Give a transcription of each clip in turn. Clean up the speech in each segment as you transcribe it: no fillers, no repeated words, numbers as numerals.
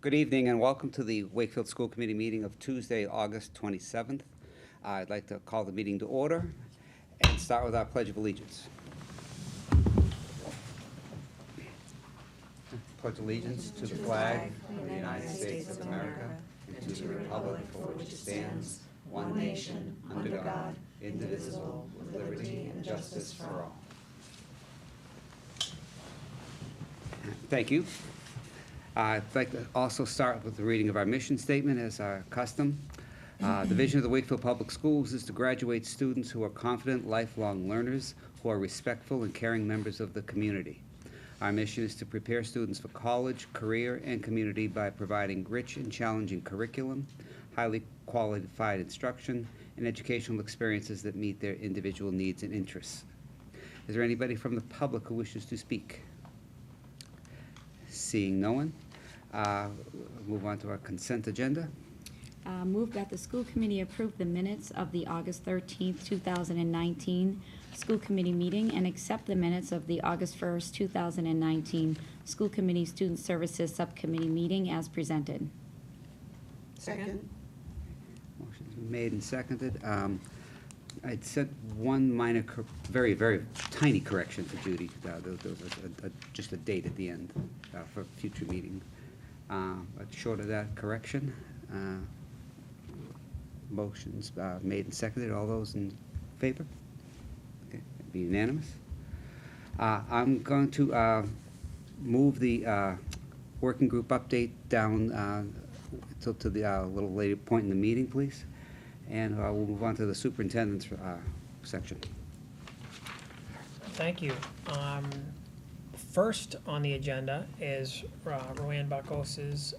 Good evening and welcome to the Wakefield School Committee meeting of Tuesday, August 27th. I'd like to call the meeting to order and start with our Pledge of Allegiance. Pledge allegiance to the flag of the United States of America and to the republic for which it stands, one nation, under God, indivisible, with liberty and justice for all. Thank you. I'd like to also start with the reading of our mission statement as our custom. The vision of the Wakefield Public Schools is to graduate students who are confident, lifelong learners, who are respectful and caring members of the community. Our mission is to prepare students for college, career, and community by providing rich and challenging curriculum, highly qualified instruction, and educational experiences that meet their individual needs and interests. Is there anybody from the public who wishes to speak? Seeing no one, move on to our consent agenda. Move that the school committee approve the minutes of the August 13th, 2019 school committee meeting and accept the minutes of the August 1st, 2019 school committee student services subcommittee meeting as presented. Second. Motion's been made and seconded. I'd said one minor, very, very tiny correction for Judy. There was just a date at the end for future meeting. But short of that correction, motions made and seconded. All those in favor? Okay, that'd be unanimous. I'm going to move the working group update down to the little later point in the meeting, please. And we'll move on to the superintendent's section. Thank you. First on the agenda is Roanne Bakos's.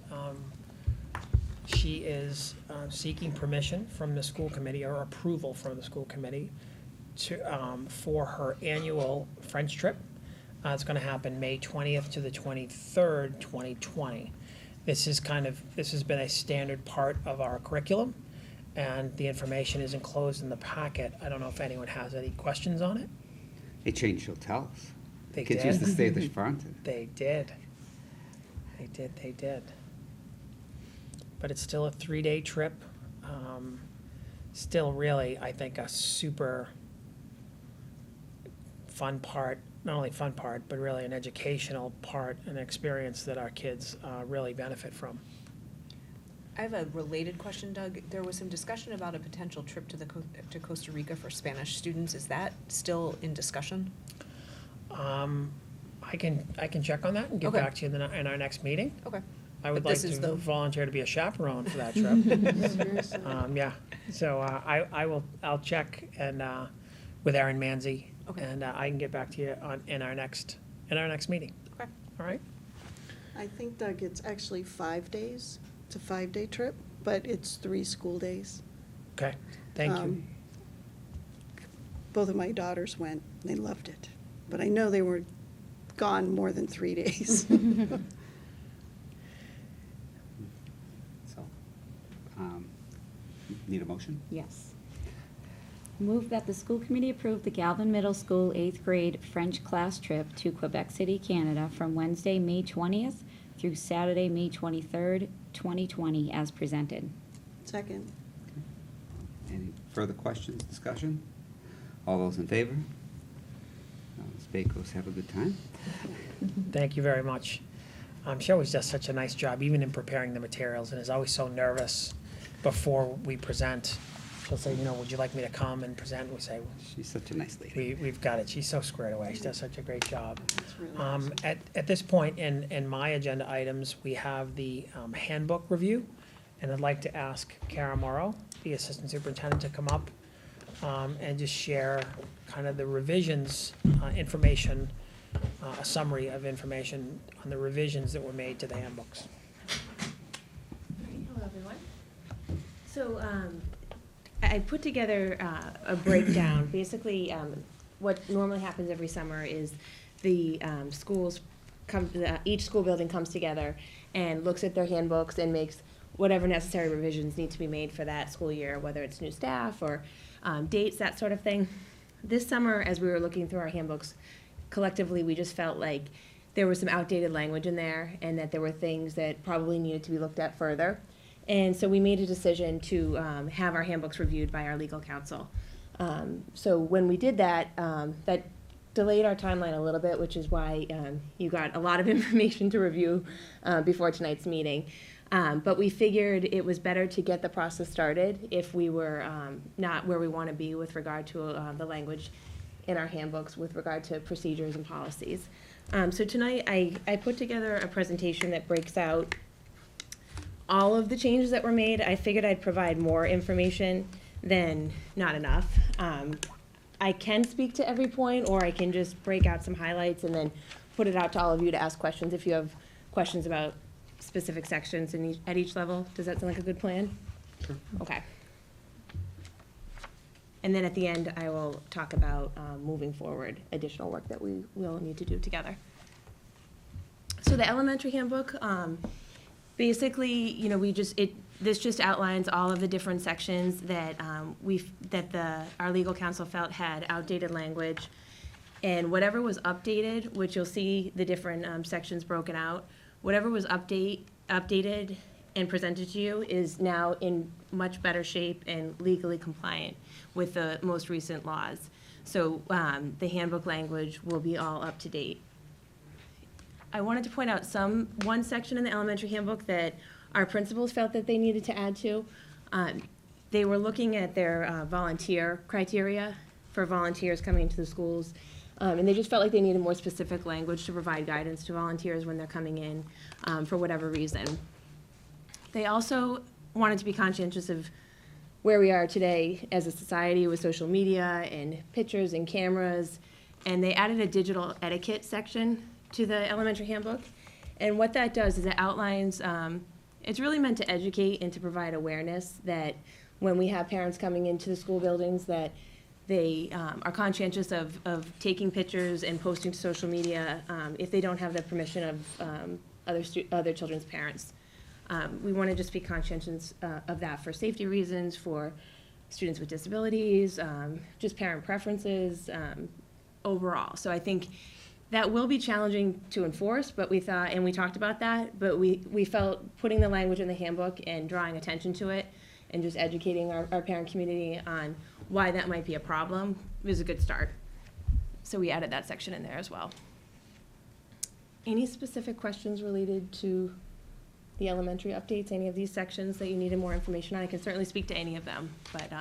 She is seeking permission from the school committee, or approval from the school committee, to for her annual French trip. It's going to happen May 20th to the 23rd, 2020. This has been a standard part of our curriculum, and the information is enclosed in the packet. I don't know if anyone has any questions on it. They changed hotels. They Kids did. used to stay at the Schwanten. They did. But it's still a 3-day trip. Still really, I think, a super fun part, not only fun part, but really an educational part, an experience that our kids really benefit from. I have a related question, Doug. There was some discussion about a potential trip to to Costa Rica for Spanish students. Is that still in discussion? I can check on that and get Okay. back to you in our next meeting. Okay. I would But like this is to the- volunteer to be a chaperone for that trip. Yeah, so I'll check and with Erin Manzi, Okay. and I can get back to you in our next meeting. Okay. All right. I think, Doug, it's actually 5 days. It's a 5-day trip, but it's 3 school days. Okay. Thank you. Both of my daughters went, and they loved it. But I know they were gone more than 3 days. So, need a motion? Yes. Move that the school committee approve the Galvin Middle School 8th grade French class trip to Quebec City, Canada from Wednesday, May 20th through Saturday, May 23rd, 2020 as presented. Second. Any further questions, discussion? All those in favor? Spacos, have a good time. Thank you very much. She always does such a nice job, even in preparing the materials, and is always so nervous before we present. She'll say, would you like me to come and present? We say, She's such a nice lady. we've got it. She's so squared away. She does such a great job. That's really awesome. At this point in my agenda items, we have the handbook review, and I'd like to ask Kara Morrow, the assistant superintendent, to come up and just share kind of the revisions information a summary of information on the revisions that were made to the handbooks. Hello, everyone. So I put together a breakdown. Basically, what normally happens every summer is the schools come, each school building comes together and looks at their handbooks and makes whatever necessary revisions need to be made for that school year, whether it's new staff or dates, that sort of thing. This summer, as we were looking through our handbooks, collectively, we just felt like there was some outdated language in there and that there were things that probably needed to be looked at further. And so we made a decision to have our handbooks reviewed by our legal counsel. So when we did that, that delayed our timeline a little bit, which is why you got a lot of information to review before tonight's meeting. But we figured it was better to get the process started if we were not where we want to be with regard to the language in our handbooks with regard to procedures and policies. So tonight I put together a presentation that breaks out all of the changes that were made. I figured I'd provide more information than not enough. I can speak to every point, or I can just break out some highlights and then put it out to all of you to ask questions if you have questions about specific sections at each level. Does that sound like a good plan? Sure. Okay. And then at the end, I will talk about moving forward, additional work that we will need to do together. So the elementary handbook, basically, you know, this just outlines all of the different sections that our legal counsel felt had outdated language. And whatever was updated, which you'll see the different sections broken out, whatever was updated and presented to you is now in much better shape and legally compliant with the most recent laws. So the handbook language will be all up to date. I wanted to point out one section in the elementary handbook that our principals felt that they needed to add to. They were looking at their volunteer criteria for volunteers coming into the schools. And they just felt like they needed more specific language to provide guidance to volunteers when they're coming in for whatever reason. They also wanted to be conscientious of where we are today as a society with social media and pictures and cameras. And they added a digital etiquette section to the elementary handbook. And what that does is it outlines, it's really meant to educate and to provide awareness that when we have parents coming into the school buildings that they are conscientious of taking pictures and posting to social media if they don't have the permission of other children's parents. We want to just be conscientious of that for safety reasons, for students with disabilities, just parent preferences overall. So I think that will be challenging to enforce, but we thought, and we talked about that, but we felt putting the language in the handbook and drawing attention to it and just educating our parent community on why that might be a problem was a good start. So we added that section in there as well. Any specific questions related to the elementary updates, any of these sections that you needed more information on? I can certainly speak to any of them, but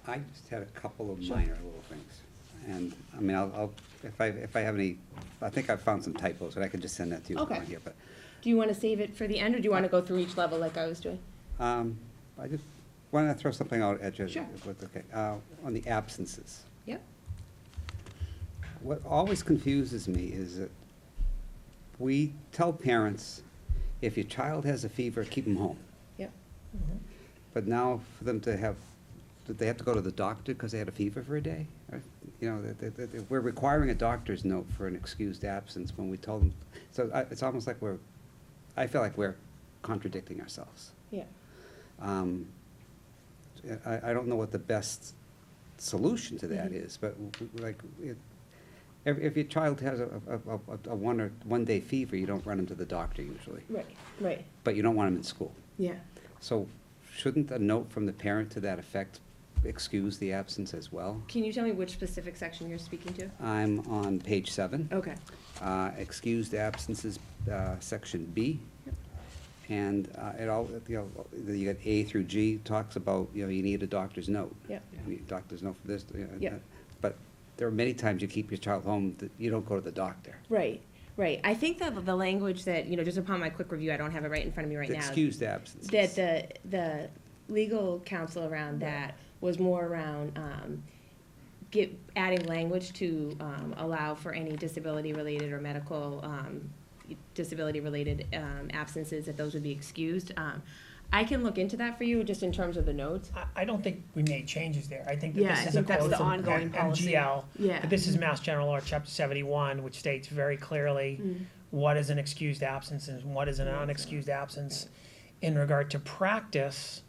I just had a couple of Sure. minor little things. And, I mean, I'll if I have any, I think I found some typos, but I could just send that to you Okay. on here. But do you want to save it for the end, or do you want to go through each level like I was doing? I just want to throw something out at you. Sure. Okay, on the absences. Yep. What always confuses me is that we tell parents, if your child has a fever, keep them home. Yep. But now for them to have, that they have to go to the doctor because they had a fever for a day? Or, you know, we're requiring a doctor's note for an excused absence when we told them. So it's almost like I feel like we're contradicting ourselves. Yeah. I don't know what the best solution to that is, but like, if your child has a 1 day fever, you don't run them to the doctor usually, Right. but you don't want them in school. Yeah. So shouldn't a note from the parent to that effect excuse the absence as well? Can you tell me which specific section you're speaking to? I'm on page 7. Okay. Excused absences, section B. Yep. And it all, you know, you got A through G, talks about, you know, you need a doctor's note. Yep. You need a doctor's note for this. Yep. But there are many times you keep your child home that you don't go to the doctor. Right. I think that the language that, you know, just upon my quick review, I don't have it right in front of me right The now. excused absences. That the legal counsel around that was more around adding language to allow for any disability-related or medical disability-related absences, that those would be excused. I can look into that for you, just in terms of the notes. I don't think we made changes there. I think that Yeah, this I is a think that's quote the from ongoing policy. MGL. Yeah. But this is Mass General Law, Chapter 71, which states very clearly what is an excused absence and what is an unexcused absence in regard to practice,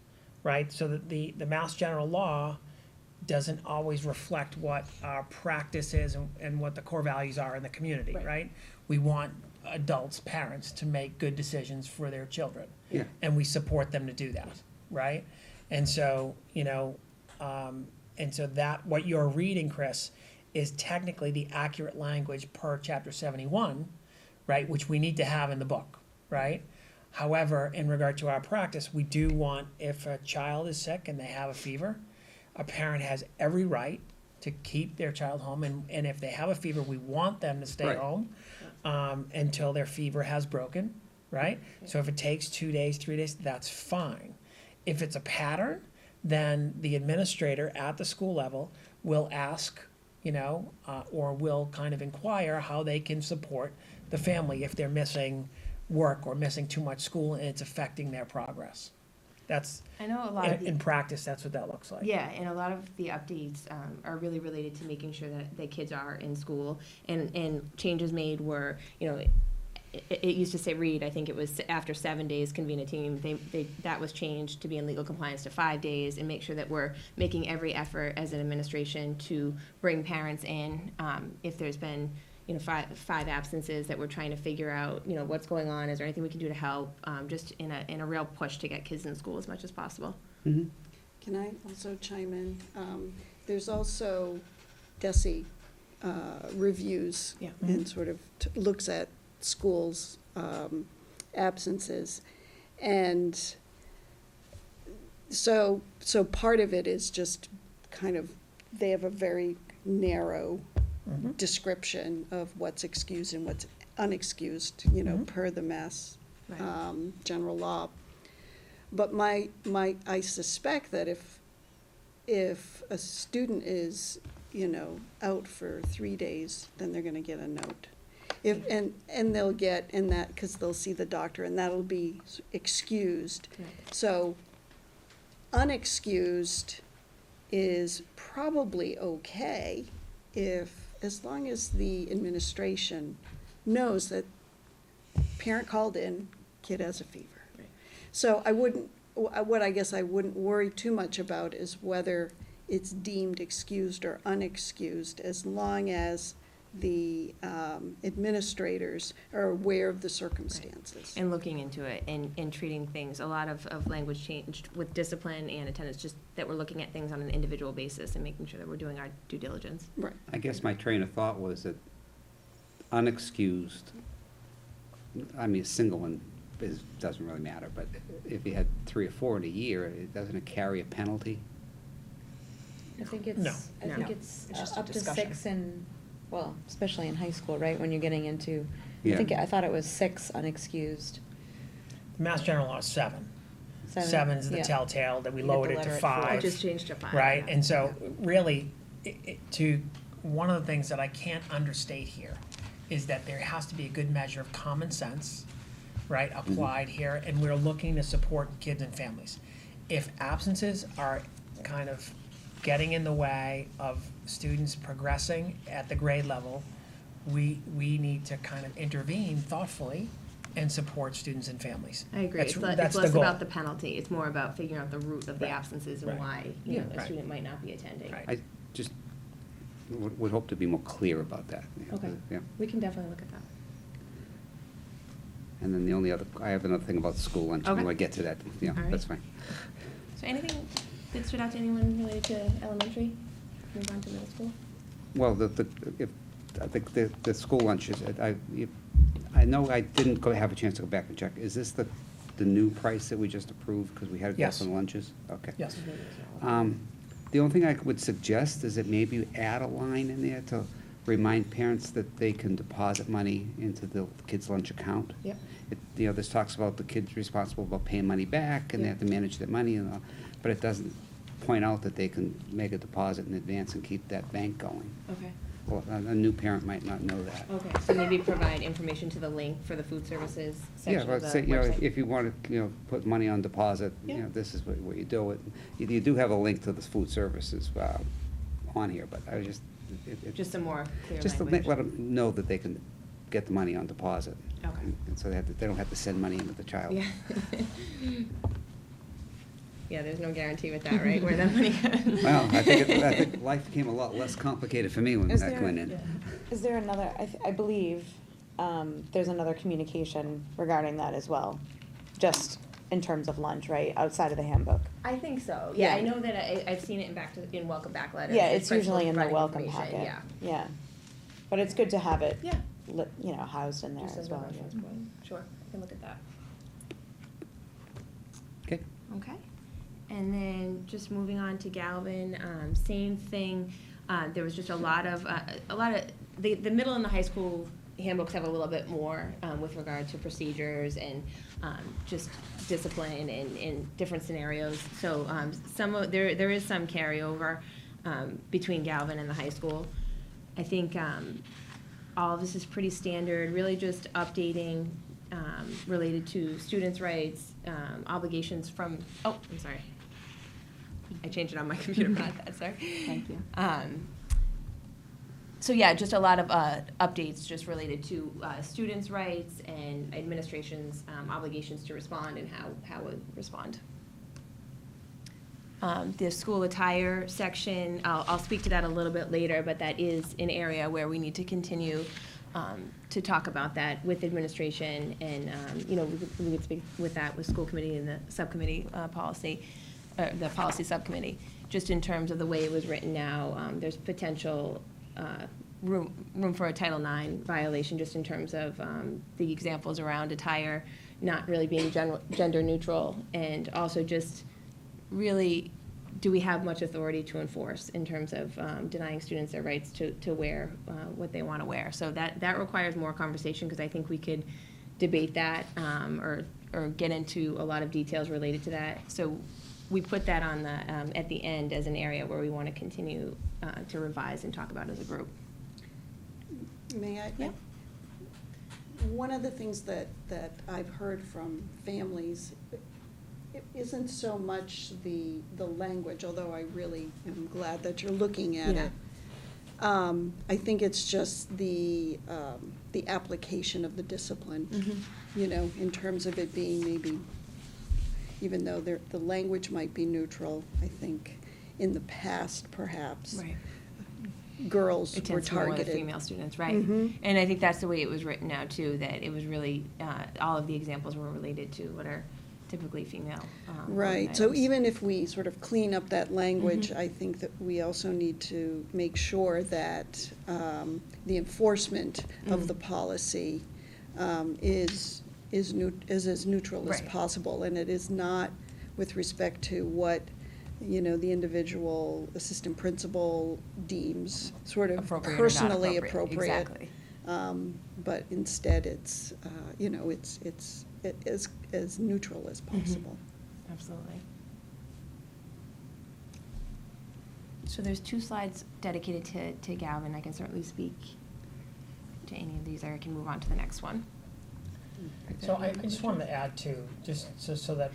right? So that the Mass General Law doesn't always reflect what our practice is and what the core values are in the community, Right. right? We want adults, parents, to make good decisions for their children. Yeah. And we support them to do that, right? And so, and so that, what you're reading, Chris, is technically the accurate language per Chapter 71, right, which we need to have in the book, right? However, in regard to our practice, we do want, if a child is sick and they have a fever, a parent has every right to keep their child home, and if they have a fever, we want them to stay Right. home until their fever has broken, right? So if it takes 2 days, 3 days, that's fine. If it's a pattern, then the administrator at the school level will ask, or will kind of inquire how they can support the family if they're missing work or missing too much school and it's affecting their progress. That's, I know a lot of in practice, that's what that looks like. Yeah, and a lot of the updates are really related to making sure that the kids are in school, and changes made were, it used to say read, I think it was after 7 days, convene a team. That was changed to be in legal compliance to 5 days, and make sure that we're making every effort as an administration to bring parents in, if there's been, five absences, that we're trying to figure out, what's going on, is there anything we can do to help, just in a real push to get kids in school as much as possible. Mhm. Can I also chime in? There's also DESE reviews Yeah. and sort of looks at schools' absences. And so part of it is just kind of, they have a very narrow description of what's excused and what's unexcused, per the Mass Right. General Law. But I suspect that if a student is, out for 3 days, then they're gonna get a note. And they'll get in that, because they'll see the doctor, and that'll be excused. Right. So unexcused is probably okay as long as the administration knows that parent called in, kid has a fever. Right. So I guess I wouldn't worry too much about is whether it's deemed excused or unexcused, as long as the administrators are aware of the circumstances. And looking into it and treating things, a lot of language changed with discipline and attendance, just that we're looking at things on an individual basis and making sure that we're doing our due diligence. Right. I guess my train of thought was that unexcused, I mean, a single one doesn't really matter, but if you had 3 or 4 in a year, doesn't it carry a penalty? I think No. I No. think it's It's just a up to discussion. 6 and, well, especially in high school, right, when you're getting into, Yeah. I thought it was 6 unexcused. Mass General Law is 7. 7, Seven's the yeah. telltale, that we You get the lowered it letter to at 5. It just changed to 5. Right, yeah. and so really, one of the things that I can't understate here is that there has to be a good measure of common sense, right, applied here, and we're looking to support kids and families. If absences are kind of getting in the way of students progressing at the grade level, we need to kind of intervene thoughtfully and support students and families. I agree. That's It's the less goal. about the penalty. It's more about figuring out the root of the Right. absences and Right. why, Yeah. a Right. student might not be attending. Right. I just would hope to be more clear about that. Okay. Yeah. We can definitely look at that. And then the only other, I have another thing about school lunch, when Okay. I get to that, yeah, All right. that's fine. So anything that stood out to anyone related to elementary? Move on to middle school? Well, I think the school lunches, I know I didn't have a chance to go back and check. Is this the new price that we just approved, because we had to go Yes. for the lunches? Okay. Yes. The only thing I would suggest is that maybe you add a line in there to remind parents that they can deposit money into the kids' lunch account. Yep. This talks about the kids responsible about paying money back, and they have to manage their money, and all, but it doesn't point out that they can make a deposit in advance and keep that bank going. Okay. Well, a new parent might not know that. Okay, so maybe provide information to the link for the food services Yeah, section well, of the say, you know, website. if you want to, put money on deposit, Yeah. this is what you do. You do have a link to the food services on here, but I was just, Just some more clear just to language. let them know that they can get the money on deposit. Okay. And so they don't have to send money into the child. Yeah. Yeah, there's no guarantee with that, right, where that money goes. Well, I think life became a lot less complicated for me when Is that there- went in. Is there another, I believe, there's another communication regarding that as well, just in terms of lunch, right, outside of the handbook? I think so, yeah, I Yeah. know that I've seen it in welcome back letters. Yeah, There's it's usually in the principals welcome providing packet. information, Yeah. But it's good to have it, Yeah. housed in Yeah. there Just as as a well. reference point. Sure, I can look at that. Okay. Okay, and then just moving on to Galvin, same thing, there was just a lot of, the middle and the high school handbooks have a little bit more, with regard to procedures and, just discipline and different scenarios. So, there is some carryover, between Galvin and the high school. I think, all of this is pretty standard, really just updating, related to students' rights, obligations from, oh, I'm sorry. I changed it on my computer, but not that, sorry. Thank you. So yeah, just a lot of updates just related to students' rights and administration's obligations to respond and how we respond. The school attire section, I'll speak to that a little bit later, but that is an area where we need to continue to talk about that with administration, and, we could speak with that with school committee and the subcommittee policy, the policy subcommittee, just in terms of the way it was written now. There's potential room for a Title IX violation, just in terms of the examples around attire not really being gender neutral, and also just really, do we have much authority to enforce in terms of denying students their rights to wear what they want to wear? So that requires more conversation, because I think we could debate that or get into a lot of details related to that. So we put that on the at the end as an area where we want to continue to revise and talk about as a group. May I? Yeah. One of the things that I've heard from families, it isn't so much the language, although I really am glad that you're looking at Yeah. it. I think it's just the application of the discipline, in terms of it being maybe, even though the language might be neutral, I think in the past perhaps, girls It were tends to be more the targeted. female students, right? Mhm. And I think that's the way it was written now too, that it was really, all of the examples were related to what are typically female. Right, so items. even if we sort of clean up that language, Mhm. I think that we also need to make sure that the enforcement of Mhm. the policy is as neutral as Right. possible, and it is not with respect to what, the individual assistant principal deems sort of Appropriate or not personally appropriate. appropriate. Exactly. But instead, it's, it's as neutral as possible. Absolutely. So there's 2 slides dedicated to Galvin. I can certainly speak to any of these, or I can move on to the next one. So I just wanted to add too, just so that,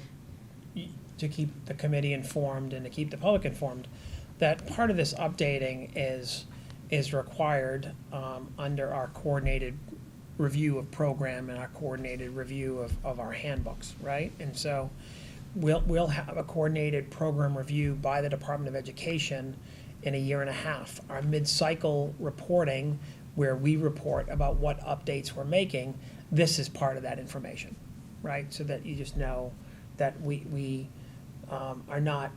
to keep the committee informed and to keep the public informed, that part of this updating is required under our coordinated review of program and our coordinated review of our handbooks, right? And so we'll have a coordinated program review by the Department of Education in a year and a half. Our mid-cycle reporting, where we report about what updates we're making, this is part of that information, right? So that you just know that we are not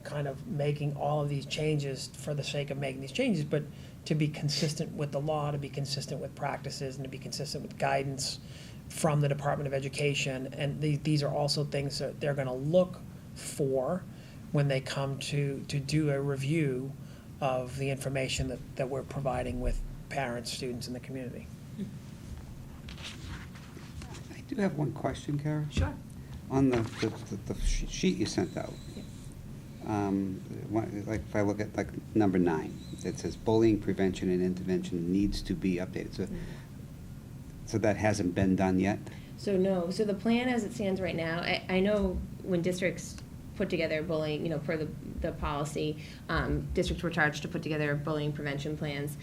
kind of making all of these changes for the sake of making these changes, but to be consistent with the law, to be consistent with practices, and to be consistent with guidance from the Department of Education. And these are also things that they're gonna look for when they come to do a review of the information that we're providing with parents, students, and the community. I do have one question, Kara. Sure. On the sheet you sent out, Like if I look at like number 9, it says bullying prevention and intervention needs to be updated. So that hasn't been done yet? So no, so the plan as it stands right now, I know when districts put together bullying, you know, per the policy, districts were charged to put together bullying prevention plans.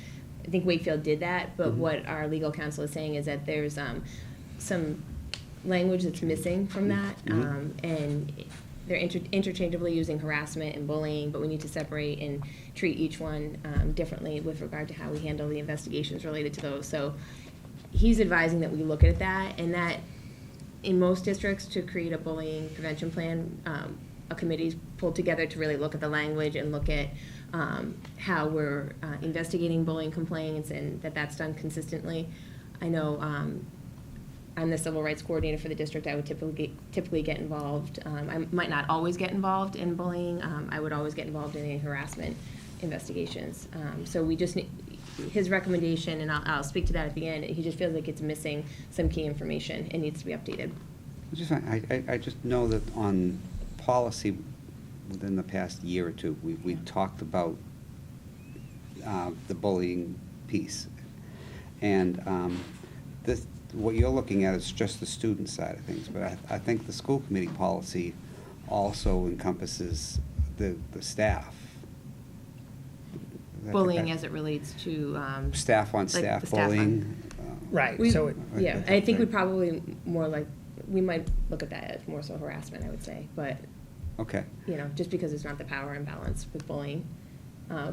I think Wakefield did that, but what our legal counsel is saying is that there's some language that's missing from that, and they're interchangeably using harassment and bullying, but we need to separate and treat each one differently with regard to how we handle the investigations related to those. So he's advising that we look at that, and that in most districts, to create a bullying prevention plan, a committee's pulled together to really look at the language and look at how we're investigating bullying complaints, and that's done consistently. I know I'm the civil rights coordinator for the district. I would typically get involved. I might not always get involved in bullying. I would always get involved in any harassment investigations. So we just need his recommendation, and I'll speak to that at the end. He just feels like it's missing some key information and needs to be updated. Just fine. I just know that on policy within the past year or two, we've talked about the bullying piece. And what you're looking at is just the student side of things, but I think the school committee policy also encompasses the staff. Bullying as it relates to Staff on like staff the staff on- bullying. Right, We- so, yeah, I think we probably more like, we might look at that as more so harassment, I would say, but, Okay. you know, just because it's not the power imbalance with bullying.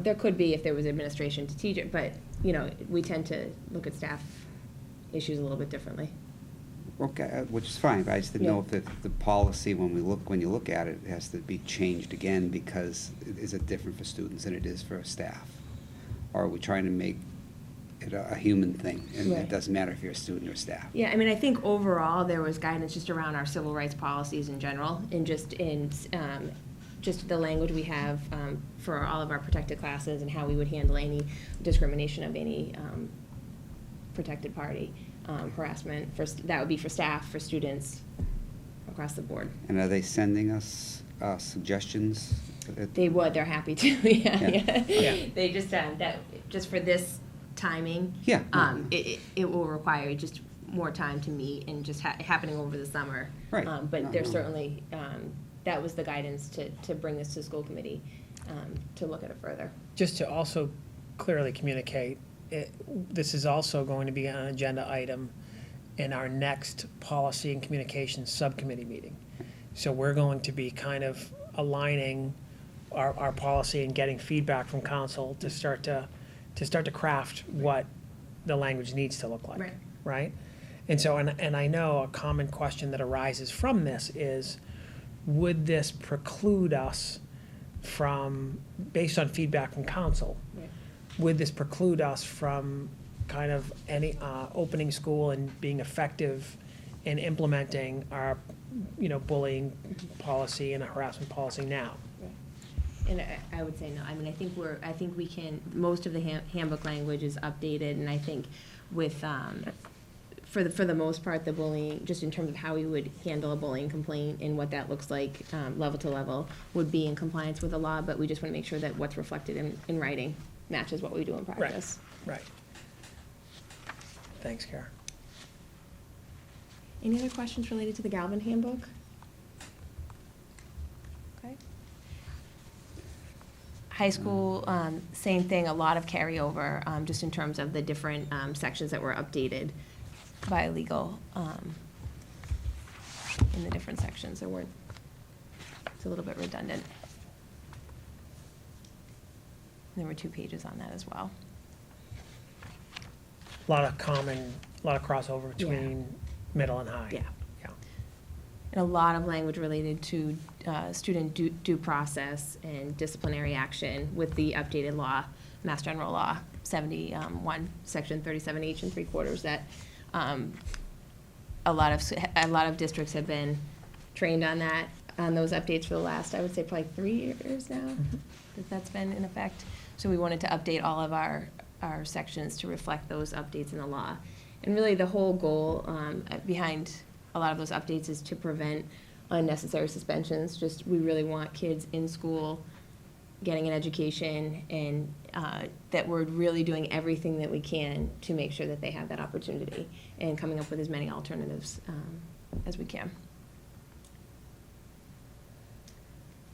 There could be if there was administration to teach it, but, you know, we tend to look at staff issues a little bit differently. Okay, which is fine, but I just didn't know Yeah. if the policy, when you look at it, has to be changed again, because is it different for students than it is for staff? Or are we trying to make it a human thing, and Right. it doesn't matter if you're a student or staff? Yeah, I mean, I think overall, there was guidance just around our civil rights policies in general, and just in, just the language we have for all of our protected classes and how we would handle any discrimination of any protected party, harassment, that would be for staff, for students, across the board. And are they sending us suggestions? They're happy to, yeah. Yeah. They just, just for this timing. Yeah. It will require just more time to meet and just happening over the summer. Right. But No, there's no. certainly, that was the guidance to bring this to the school committee, to look at it further. just to also clearly communicate, this is also going to be an agenda item in our next policy and communications subcommittee meeting. So we're going to be kind of aligning our policy and getting feedback from council to start to craft what the language needs to look like. Right. Right? And so, and I know a common question that arises from this is, would this preclude us from, based on feedback from council, Right. would this preclude us from kind of any, opening school and being effective in implementing our, bullying policy and harassment policy now? And I would say no. I mean, I think we can, most of the handbook language is updated, and I think with, for the most part, the bullying, just in terms of how we would handle a bullying complaint and what that looks like, level to level, would be in compliance with the law, but we just want to make sure that what's reflected in writing matches what we do in practice. Right. Thanks, Kara. Any other questions related to the Galvin handbook? Okay. High school, same thing, a lot of carryover, just in terms of the different sections that were updated by legal in the different sections. It's a little bit redundant. There were 2 pages on that as well. A lot of crossover between middle and high. Yeah. Yeah. And a lot of language related to student due process and disciplinary action with the updated law, Mass General Law 71, Section 37H and 3/4, that a lot of districts have been trained on that, on those updates for the last, I would say, probably 3 years now, that's been in effect. So we wanted to update all of our sections to reflect those updates in the law. And really, the whole goal behind a lot of those updates is to prevent unnecessary suspensions. Just, we really want kids in school getting an education, and that we're really doing everything that we can to make sure that they have that opportunity, and coming up with as many alternatives as we can.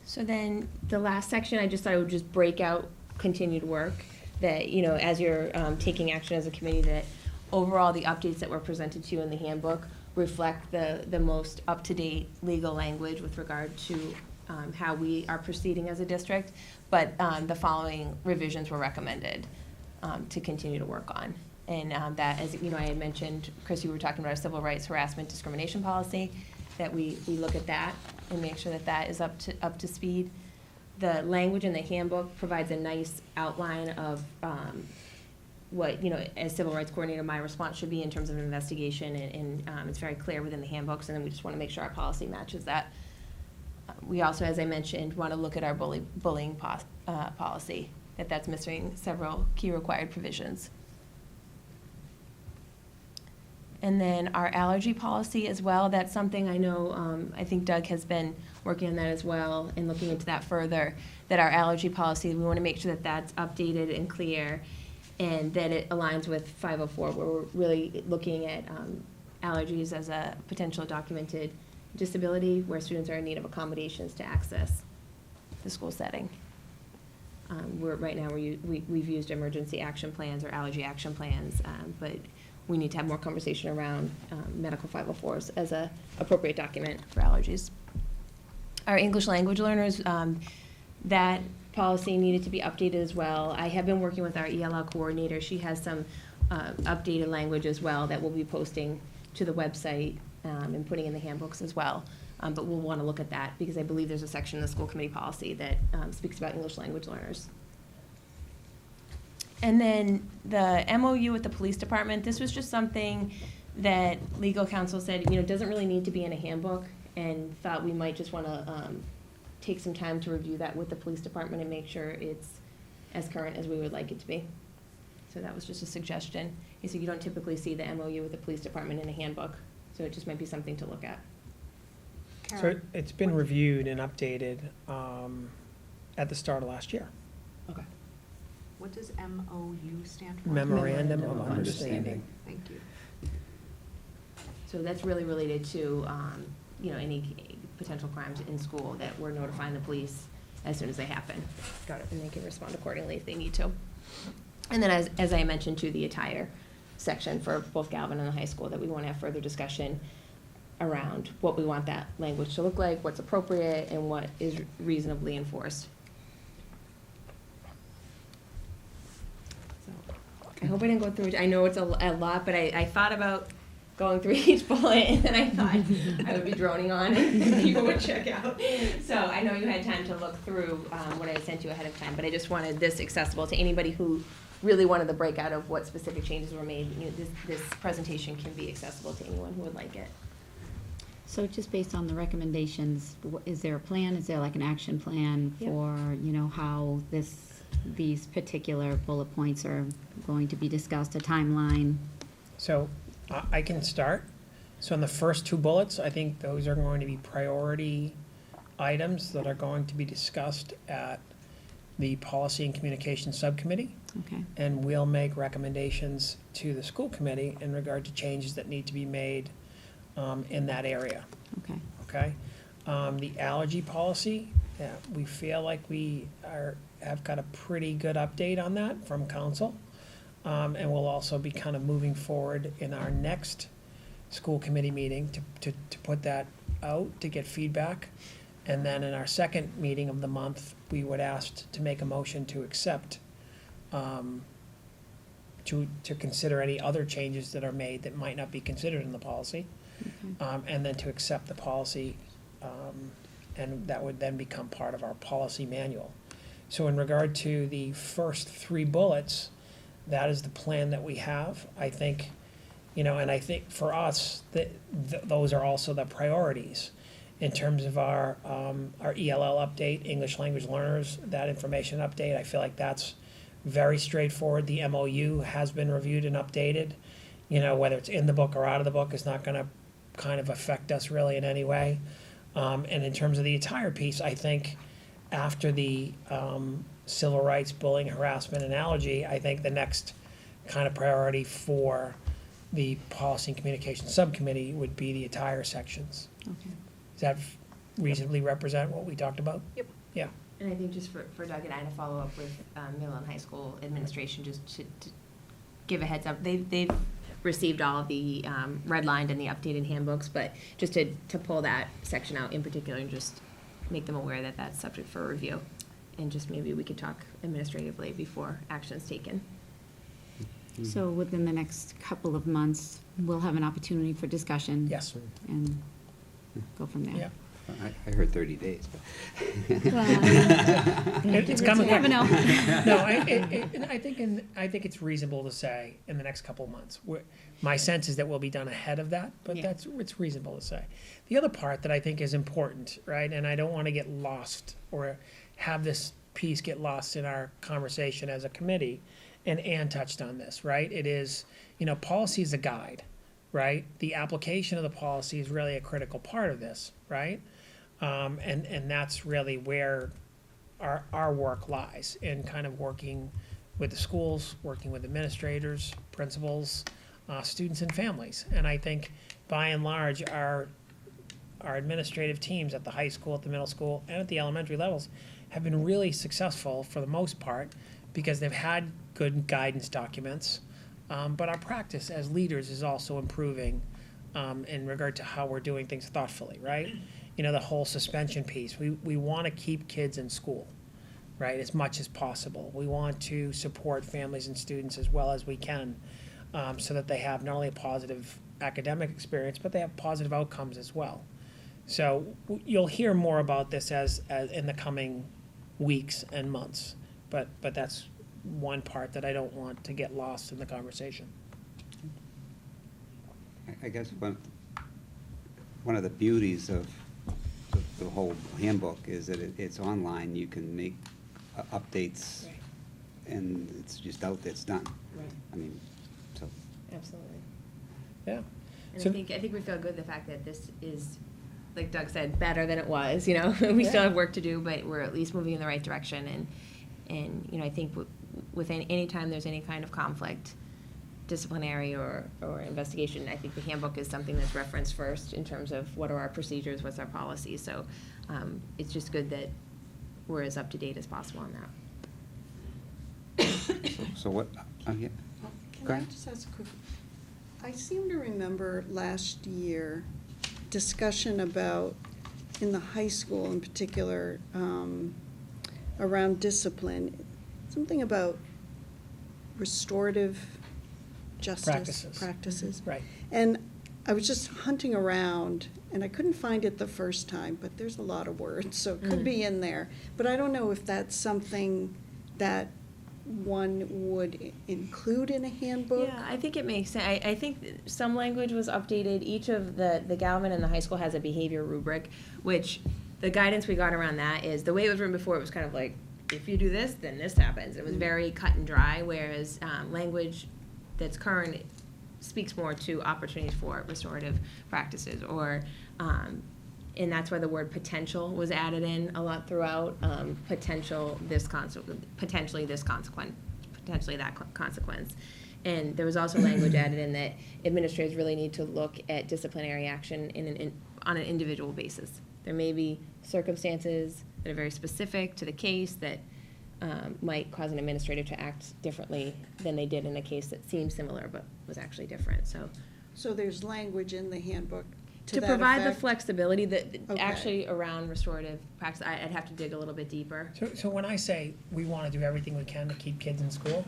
So then, the last section, I just thought I would just break out continued work, that, you know, as you're taking action as a committee, that overall, the updates that were presented to you in the handbook reflect the most up-to-date legal language with regard to how we are proceeding as a district, but the following revisions were recommended to continue to work on. And that, as you know, I had mentioned, Chris, you were talking about our civil rights harassment discrimination policy, that we look at that and make sure that that is up to speed. The language in the handbook provides a nice outline of what, you know, as civil rights coordinator, my response should be in terms of an investigation, and it's very clear within the handbooks, and then we just want to make sure our policy matches that. We also, as I mentioned, want to look at our bullying policy, that's missing several key required provisions. And then our allergy policy as well, that's something I know, I think Doug has been working on that as well and looking into that further, that our allergy policy, we want to make sure that that's updated and clear, and that it aligns with 504, where we're really looking at allergies as a potential documented disability, where students are in need of accommodations to access the school setting. Right now, we've used emergency action plans or allergy action plans, but we need to have more conversation around medical 504s as a appropriate document for allergies. Our English language learners, that policy needed to be updated as well. I have been working with our ELL coordinator. She has some updated language as well that we'll be posting to the website and putting in the handbooks as well. But we'll want to look at that, because I believe there's a section in the school committee policy that speaks about English language learners. And then the MOU with the police department, this was just something that legal counsel said, you know, doesn't really need to be in a handbook, and thought we might just want to take some time to review that with the police department and make sure it's as current as we would like it to be. So that was just a suggestion. He said you don't typically see the MOU with the police department in a handbook, so it just might be something to look at. So it's been reviewed and updated at the start of last year. Okay. What does MOU stand for? Memorandum of Understanding. Thank you. So that's really related to, you know, any potential crimes in school, that we're notifying the police as soon as they happen. Got it. And they can respond accordingly if they need to. And then, as I mentioned, to the attire section for both Galvin and the high school, that we want to have further discussion around what we want that language to look like, what's appropriate, and what is reasonably enforced. So, I hope I didn't go through it. I know it's a lot, but I thought about going through each bullet, and then I thought I would be droning on and people would check out. So I know you had time to look through what I sent you ahead of time, but I just wanted this accessible to anybody who really wanted the breakout of what specific changes were made. You know, this presentation can be accessible to anyone who would like it. So just based on the recommendations, is there a plan? Is there like an action plan Yep. for, you know, how these particular bullet points are going to be discussed, a timeline? So I can start. So in the first two bullets, I think those are going to be priority items that are going to be discussed at the Policy and Communications Subcommittee. Okay, And we'll make recommendations to the school committee in regard to changes that need to be made in that area, okay. okay? The allergy policy, we feel like we have got a pretty good update on that from council. And we'll also be kind of moving forward in our next school committee meeting to put that out, to get feedback. And then in our second meeting of the month, we would ask to make a motion to accept, to consider any other changes that are made that might not be considered in the policy. And then to accept the policy, and that would then become part of our policy manual. So in regard to the first three bullets, that is the plan that we have. I think, you know, and I think for us, those are also the priorities in terms of our ELL update, English language learners, that information update. I feel like that's very straightforward. The MOU has been reviewed and updated. You know, whether it's in the book or out of the book is not going to kind of affect us really in any way. And in terms of the attire piece, I think after the civil rights, bullying, harassment, and allergy, I think the next kind of priority for the policy and communication subcommittee would be the attire sections. Okay. Does that reasonably represent what we talked about? Yep. Yeah. And I think just for Doug and I to follow up with middle and high school administration, just to give a heads up, they've received all of the redlined and the updated handbooks, but just to pull that section out in particular and just make them aware that that's subject for review. And just maybe we could talk administratively before action's taken. So within the next couple of months, we'll have an opportunity for discussion. Yes. And go from there. Yeah. I heard 30 days, but. It's coming You never quick. know. No, I think it's reasonable to say in the next couple of months. My sense is that we'll be done ahead of that, but Yeah. it's reasonable to say. The other part that I think is important, right, and I don't want to get lost or have this piece get lost in our conversation as a committee, and Ann touched on this, right? It is, policy is a guide, right? The application of the policy is really a critical part of this, right? And that's really where our work lies, in kind of working with the schools, working with administrators, principals, students and families. And I think by and large, our administrative teams at the high school, at the middle school, and at the elementary levels have been really successful for the most part because they've had good guidance documents. But our practice as leaders is also improving in regard to how we're doing things thoughtfully, right? The whole suspension piece. We want to keep kids in school, right, as much as possible. We want to support families and students as well as we can so that they have not only a positive academic experience, but they have positive outcomes as well. So you'll hear more about this as in the coming weeks and months. But that's one part that I don't want to get lost in the conversation. I guess one of the beauties of the whole handbook is that it's online. You can make updates, Right. and it's just out there, it's done. Right. I mean, so. Absolutely. Yeah. And So- I think we feel good the fact that this is, like Doug said, better than it was, We still Yeah. have work to do, but we're at least moving in the right direction. And I think with any time there's any kind of conflict, disciplinary or investigation, I think the handbook is something that's referenced first in terms of what are our procedures, what's our policy. So it's just good that we're as up to date as possible on that. So what, yeah, Can Go I ahead. just ask a quick, I seem to remember last year discussion about, in the high school in particular, around discipline, something about restorative justice practices. Right. And I was just hunting around, and I couldn't find it the first time, but there's a lot of words, so it could be in there. But I don't know if that's something that one would include in a handbook. Yeah, I think it makes sense. I think some language was updated. Each of the Galvin and the high school has a behavior rubric, which the guidance we got around that is, the way it was written before, it was kind of like, if you do this, then this happens. It was very cut and dry, whereas language that's current speaks more to opportunities for restorative practices, or and that's why the word potential was added in a lot throughout. Potentially this consequence, potentially that consequence. And there was also language added in that administrators really need to look at disciplinary action on an individual basis. There may be circumstances that are very specific to the case that might cause an administrator to act differently than they did in a case that seemed similar but was actually different. So there's language in the handbook to to that provide the effect? flexibility that Okay. actually around restorative practice, I'd have to dig a little bit deeper. So when I say we want to do everything we can to keep kids in school,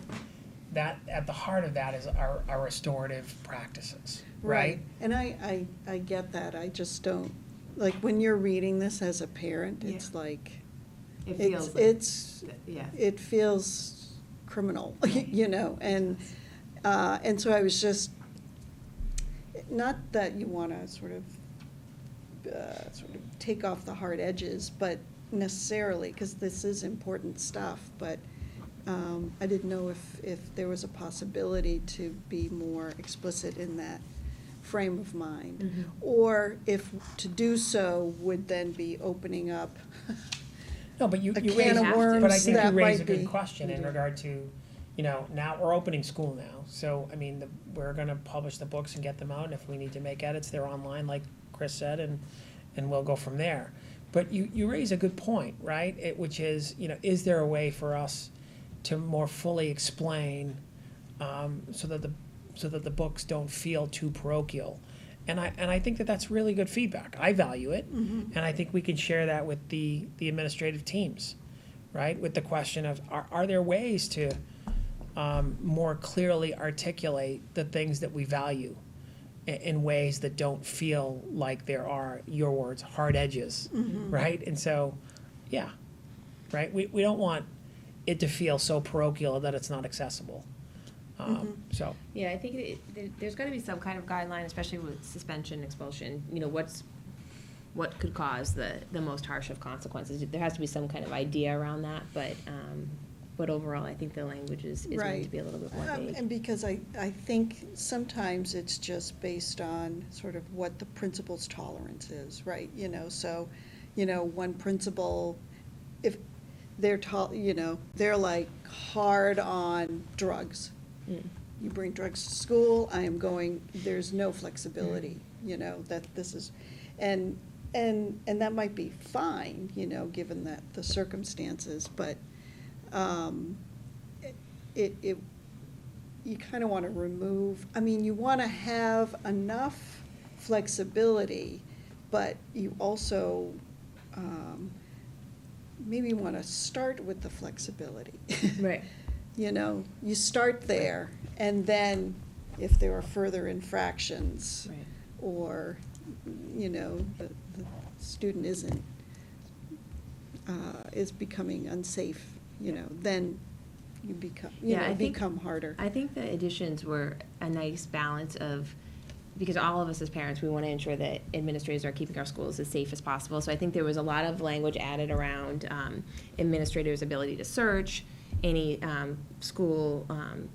that, at the heart of that is our restorative practices, right? And I get that, I just don't, like, when you're reading this as a parent, it's Yeah. like, It it's, feels like, it's, yeah. it feels criminal, and so I was just, not that you wanna sort of take off the hard edges, but necessarily, because this is important stuff, but I didn't know if there was a possibility to be more explicit in that frame of mind. Mm-hmm. Or if to do so would then be opening up No, but you a raise, can of have to. worms but I think you that raise a might good be. question in regard to, now we're opening school now. So, I mean, we're gonna publish the books and get them out, and if we need to make edits, they're online, like Chris said, and we'll go from there. But you raise a good point, right? Which is, is there a way for us to more fully explain, so that the books don't feel too parochial? And I think that that's really good feedback. I value it, and I think we can share that with the administrative teams, right? With the question of, are there ways to more clearly articulate the things that we value in ways that don't feel like there are, your words, hard edges, right? And so, yeah, right? We don't want it to feel so parochial that it's not accessible. So, Yeah, I think there's gotta be some kind of guideline, especially with suspension, expulsion, what could cause the most harsh of consequences. There has to be some kind of idea around that, but overall, I think the language is going to Right. be a little bit more vague. And because I think sometimes it's just based on sort of what the principal's tolerance is, right? So, one principal, if they're they're like hard on drugs. Mm. You bring drugs to school, there's no flexibility, that this is, and that might be fine, given that the circumstances, but, you kind of want to remove, you want to have enough flexibility, but you also, maybe want to start with the flexibility. Right. You start there, and then if there are further infractions, Right. or, the student is becoming unsafe, then you become, Yeah, I think- become harder. I think the additions were a nice balance of, because all of us as parents, we want to ensure that administrators are keeping our schools as safe as possible. So I think there was a lot of language added around administrators' ability to search any school-owned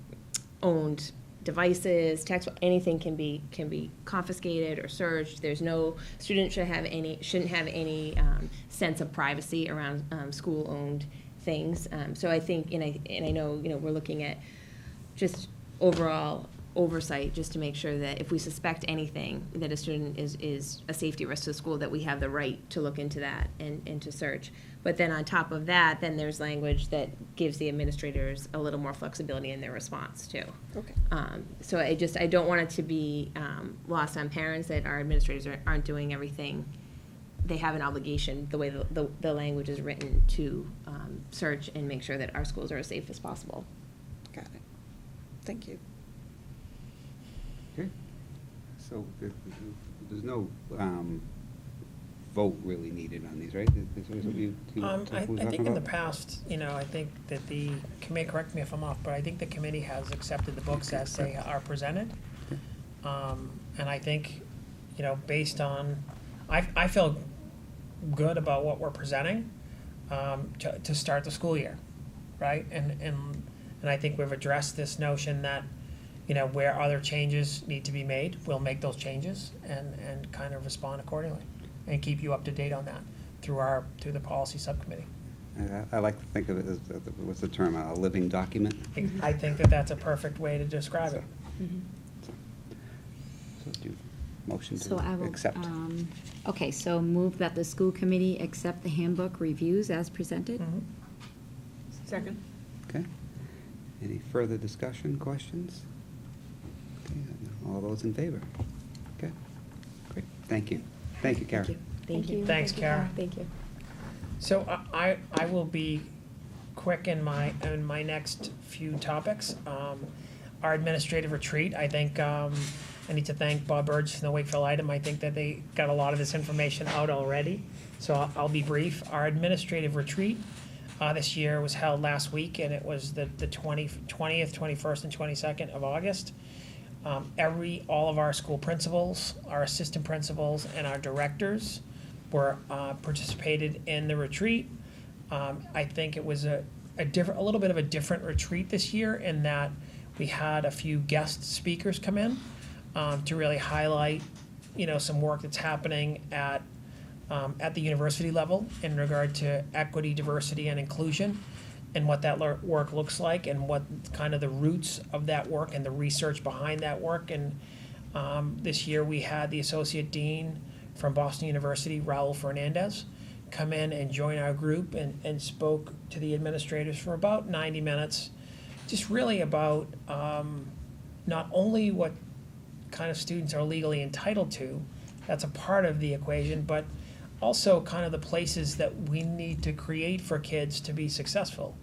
devices, text, anything can be confiscated or searched. There's no, students shouldn't have any sense of privacy around school-owned things. So I think, and I know, we're looking at just overall oversight, just to make sure that if we suspect anything, that a student is a safety risk to the school, that we have the right to look into that and to search. But then on top of that, then there's language that gives the administrators a little more flexibility in their response too. Okay. So I don't want it to be lost on parents that our administrators aren't doing everything. They have an obligation, the way the language is written, to search and make sure that our schools are as safe as possible. Got it. Thank you. Okay. So there's no vote really needed on these, right? Is what you I were think talking in the about? past, I think that the committee, correct me if I'm off, but I think the committee has accepted the books as they are presented. And I think, based on, I feel good about what we're presenting to start the school year, right? And I think we've addressed this notion that, where other changes need to be made, we'll make those changes and kind of respond accordingly and keep you up to date on that through the policy subcommittee. I like to think of it as, what's the term, a living document? I think that that's a perfect way to describe it. So do motion So I to will, accept. okay, so move that the school committee accept the handbook reviews as presented. Mhm. Second. Okay. Any further discussion, questions? Okay, all those in favor? Okay, great, thank you. Thank you, Karen. Thank you. Thanks, Kara. Thank you. So I will be quick in my next few topics. Our administrative retreat, I think, I need to thank Bob Burgess and the Wakefield item. I think that they got a lot of this information out already, so I'll be brief. Our administrative retreat this year was held last week, and it was the 20th, 21st, and 22nd of August. All of our school principals, our assistant principals, and our directors were participated in the retreat. I think it was a little bit of a different retreat this year in that we had a few guest speakers come in. to really highlight, some work that's happening at the university level in regard to equity, diversity, and inclusion, and what that work looks like, and what kind of the roots of that work and the research behind that work. And this year we had the Associate Dean from Boston University, Raul Fernandez, come in and join our group and spoke to the administrators for about 90 minutes, just really about not only what kind of students are legally entitled to, that's a part of the equation, but also kind of the places that we need to create for kids to be successful,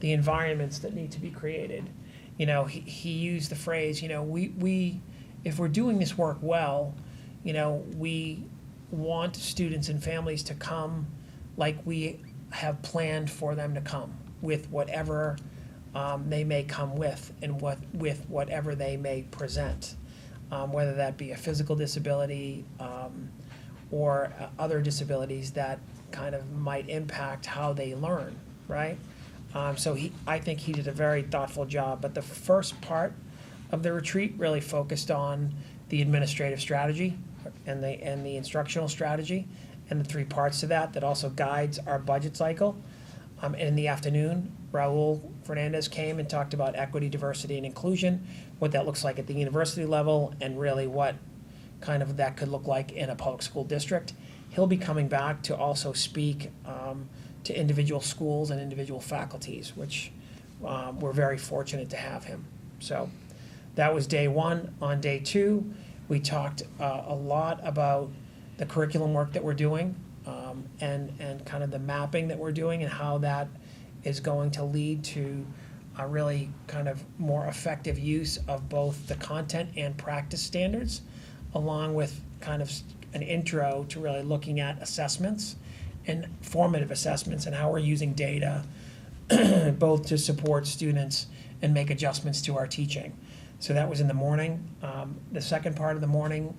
the environments that need to be created. He used the phrase, we if we're doing this work well, we want students and families to come like we have planned for them to come, with whatever they may come with, and with whatever they may present, whether that be a physical disability or other disabilities that kind of might impact how they learn, right? So I think he did a very thoughtful job. But the first part of the retreat really focused on the administrative strategy and the instructional strategy, and the three parts to that also guides our budget cycle. In the afternoon, Raul Fernandez came and talked about equity, diversity, and inclusion, what that looks like at the university level, and really what kind of that could look like in a public school district. He'll be coming back to also speak to individual schools and individual faculties, which we're very fortunate to have him. So that was day one. On day two, we talked a lot about the curriculum work that we're doing, and kind of the mapping that we're doing, and how that is going to lead to a really kind of more effective use of both the content and practice standards, along with kind of an intro to really looking at assessments and formative assessments, and how we're using data both to support students and make adjustments to our teaching. So that was in the morning. The second part of the morning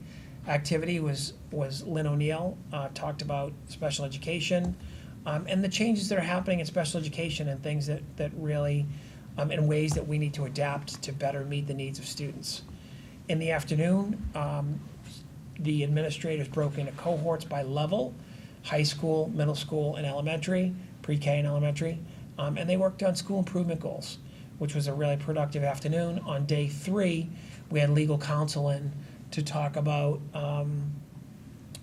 activity was Lynn O'Neill talked about special education and the changes that are happening in special education, and things that really, in ways that we need to adapt to better meet the needs of students. In the afternoon, the administrators broke into cohorts by level: high school, middle school, and elementary, pre-K and elementary, and they worked on school improvement goals, which was a really productive afternoon. On day three, we had legal counsel in to talk about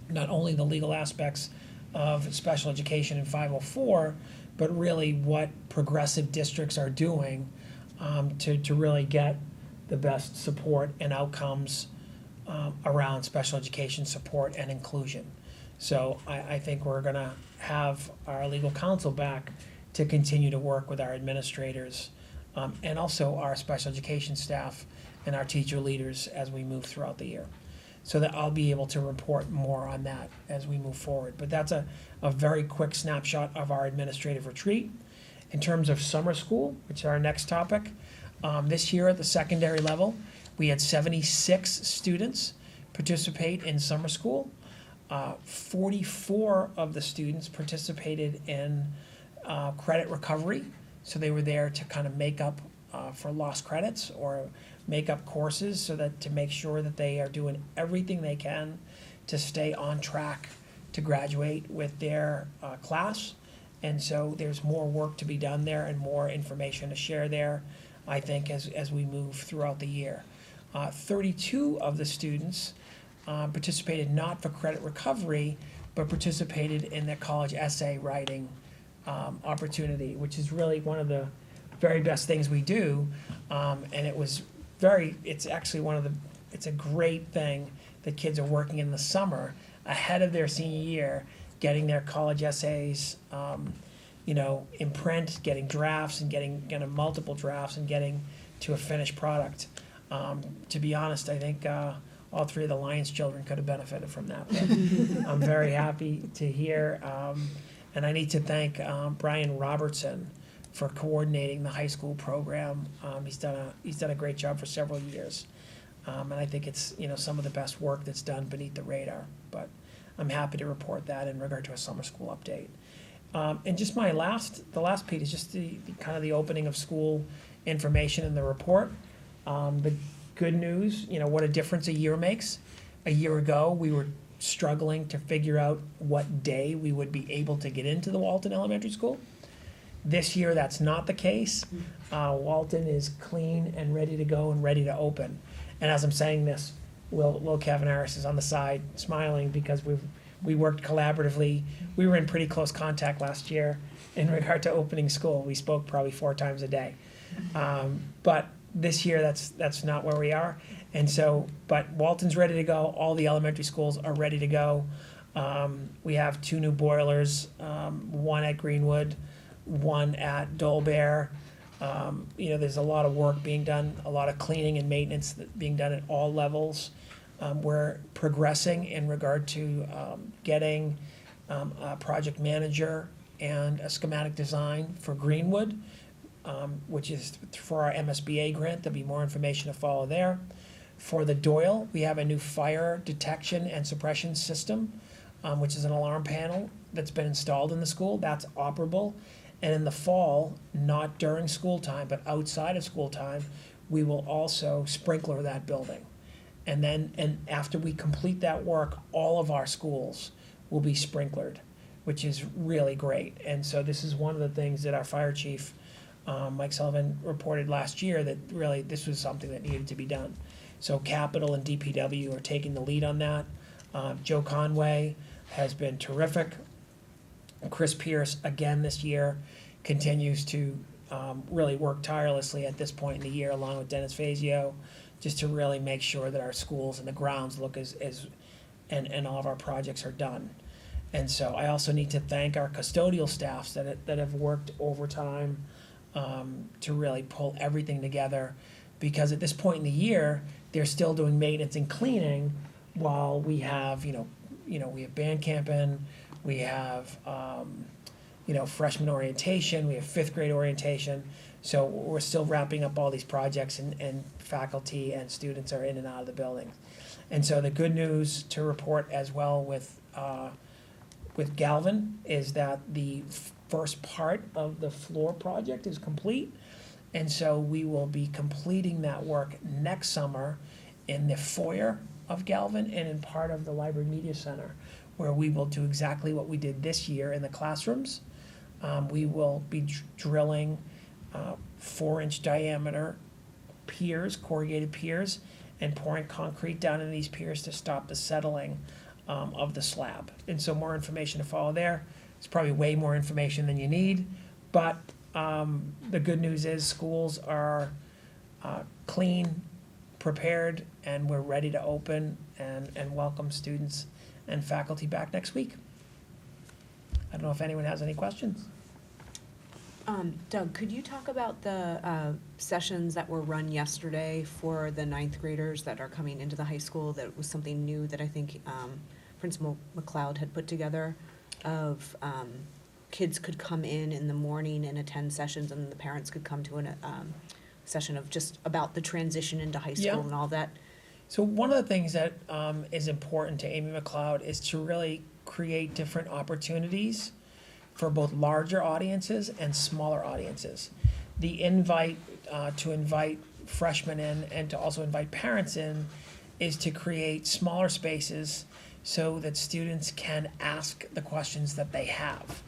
not only the legal aspects of special education in 504, but really what progressive districts are doing to really get the best support and outcomes around special education support and inclusion. So I think we're gonna have our legal counsel back to continue to work with our administrators and also our special education staff and our teacher leaders as we move throughout the year. So that I'll be able to report more on that as we move forward. But that's a very quick snapshot of our administrative retreat. In terms of summer school, which is our next topic, this year at the secondary level, we had 76 students participate in summer school. 44 of the students participated in credit recovery. So they were there to kind of make up for lost credits, or make up courses, so that to make sure that they are doing everything they can to stay on track to graduate with their class. And so there's more work to be done there and more information to share there, I think, as we move throughout the year. 32 of the students participated not for credit recovery, but participated in the college essay writing opportunity, which is really one of the very best things we do. And it's actually it's a great thing that kids are working in the summer ahead of their senior year, getting their college essays, in print, getting drafts, and getting multiple drafts, and getting to a finished product. To be honest, I think all three of the Lions children could have benefited from that. But I'm very happy to hear, and I need to thank Brian Robertson for coordinating the high school program. He's done a great job for several years, and I think it's some of the best work that's done beneath the radar. But I'm happy to report that in regard to a summer school update. And just the last piece is just the kind of the opening of school information in the report. good news, what a difference a year makes. A year ago, we were struggling to figure out what day we would be able to get into the Walton Elementary School. This year, that's not the case. Walton is clean and ready to go and ready to open. And as I'm saying this, Will Cavanaris is on the side smiling because we worked collaboratively. We were in pretty close contact last year in regard to opening school. We spoke probably 4 times a day. But this year, that's not where we are. And so, but Walton's ready to go. All the elementary schools are ready to go. We have 2 new boilers, one at Greenwood, one at Dolbear. There's a lot of work being done, a lot of cleaning and maintenance being done at all levels. We're progressing in regard to getting a project manager and a schematic design for Greenwood, which is for our MSBA grant. There'll be more information to follow there. For the Doyle, we have a new fire detection and suppression system, which is an alarm panel that's been installed in the school. That's operable. And in the fall, not during school time, but outside of school time, we will also sprinkler that building. And after we complete that work, all of our schools will be sprinklered, which is really great. And so this is one of the things that our fire chief, Mike Sullivan, reported last year, that really this was something that needed to be done. So Capital and DPW are taking the lead on that. Joe Conway has been terrific. Chris Pierce, again this year, continues to really work tirelessly at this point in the year, along with Dennis Fazio, just to really make sure that our schools and the grounds look and all of our projects are done. And so I also need to thank our custodial staffs that have worked overtime to really pull everything together, because at this point in the year, they're still doing maintenance and cleaning while we have, we have band camp in, we have, freshman orientation, we have 5th grade orientation. So we're still wrapping up all these projects, and faculty and students are in and out of the building. And so the good news to report as well with Galvin is that the first part of the floor project is complete. And so we will be completing that work next summer in the foyer of Galvin and in part of the Library Media Center, where we will do exactly what we did this year in the classrooms. We will be drilling 4-inch diameter piers, corrugated piers, and pouring concrete down in these piers to stop the settling of the slab. And so more information to follow there. It's probably way more information than you need, but the good news is schools are clean, prepared, and we're ready to open and welcome students and faculty back next week. I don't know if anyone has any questions. Doug, could you talk about the sessions that were run yesterday for the 9th graders that are coming into the high school? That was something new that I think Principal McLeod had put together, of kids could come in the morning and attend sessions, and the parents could come to a session of just about the transition into high school. Yeah. And all that. So one of the things that is important to Amy McLeod is to really create different opportunities for both larger audiences and smaller audiences. The invite to invite freshmen in and to also invite parents in is to create smaller spaces so that students can ask the questions that they have.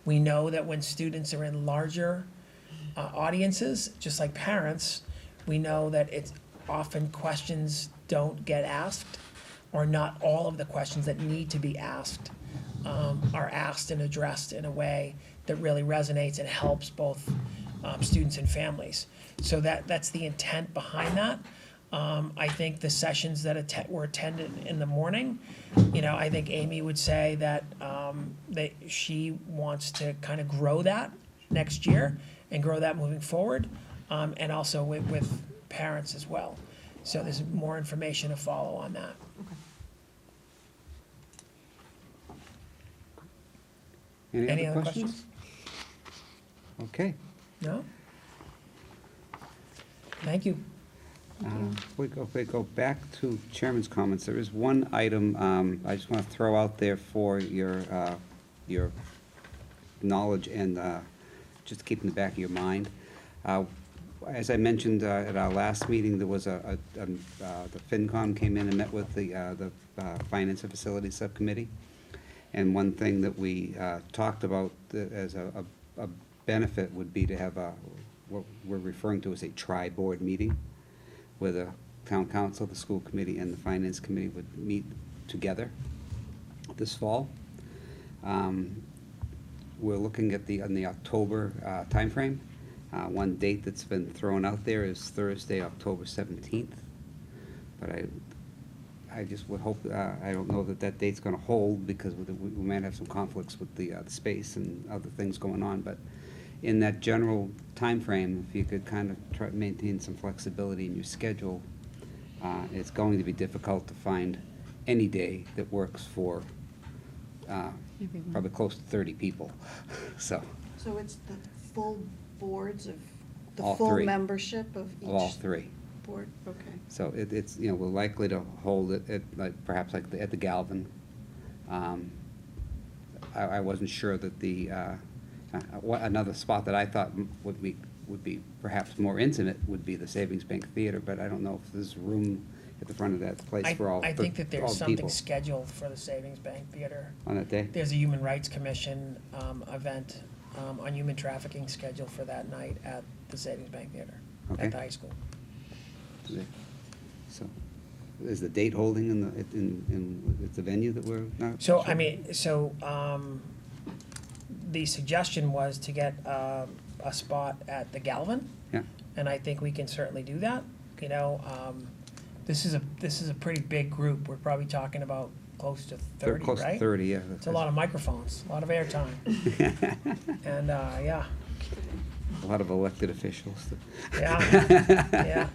We know that when students are in larger audiences, just like parents, we know that it's often questions don't get asked, or not all of the questions that need to be asked are asked and addressed in a way that really resonates and helps both students and families. So that's the intent behind that. I think the sessions that were attended in the morning, I think Amy would say that she wants to kind of grow that next year and grow that moving forward, and also with parents as well. So there's more information to follow on that. Any other questions? Okay. No? Thank you. We go back to chairman's comments. There is one item I just want to throw out there for your knowledge and just keep in the back of your mind. As I mentioned at our last meeting, there was the FinCom came in and met with the Finance and Facilities Subcommittee. And one thing that we talked about as a benefit would be to have what we're referring to as a tri-board meeting, where the town council, the school committee, and the finance committee would meet together this fall. We're looking at on the October timeframe. One date that's been thrown out there is Thursday, October 17th. But I just would hope, I don't know that date's gonna hold, because we might have some conflicts with the space and other things going on, but in that general timeframe, if you could kind of try to maintain some flexibility in your schedule, it's going to be difficult to find any day that works for Everyone. probably close to 30 people, so, So it's the full boards of, the All full three. membership of each? of all three. Board, okay. So it's, we're likely to hold it at, perhaps at the Galvin. I wasn't sure that another spot that I thought would be perhaps more intimate would be the Savings Bank Theater, but I don't know if there's room at the front of that place for all I think that all there's the something people scheduled for the Savings Bank Theater. on that day. There's a Human Rights Commission event on human trafficking scheduled for that night at the Savings Bank Theater Okay. at the high school. So, is the date holding at the venue that we're not? So, sure? I mean, the suggestion was to get a spot at the Galvin, Yeah, and I think we can certainly do that. You know, this is a pretty big group. We're probably talking about close to 30, close to right? 30, yeah. It's a lot of microphones, a lot of airtime, and yeah, A lot of elected officials. yeah, yeah.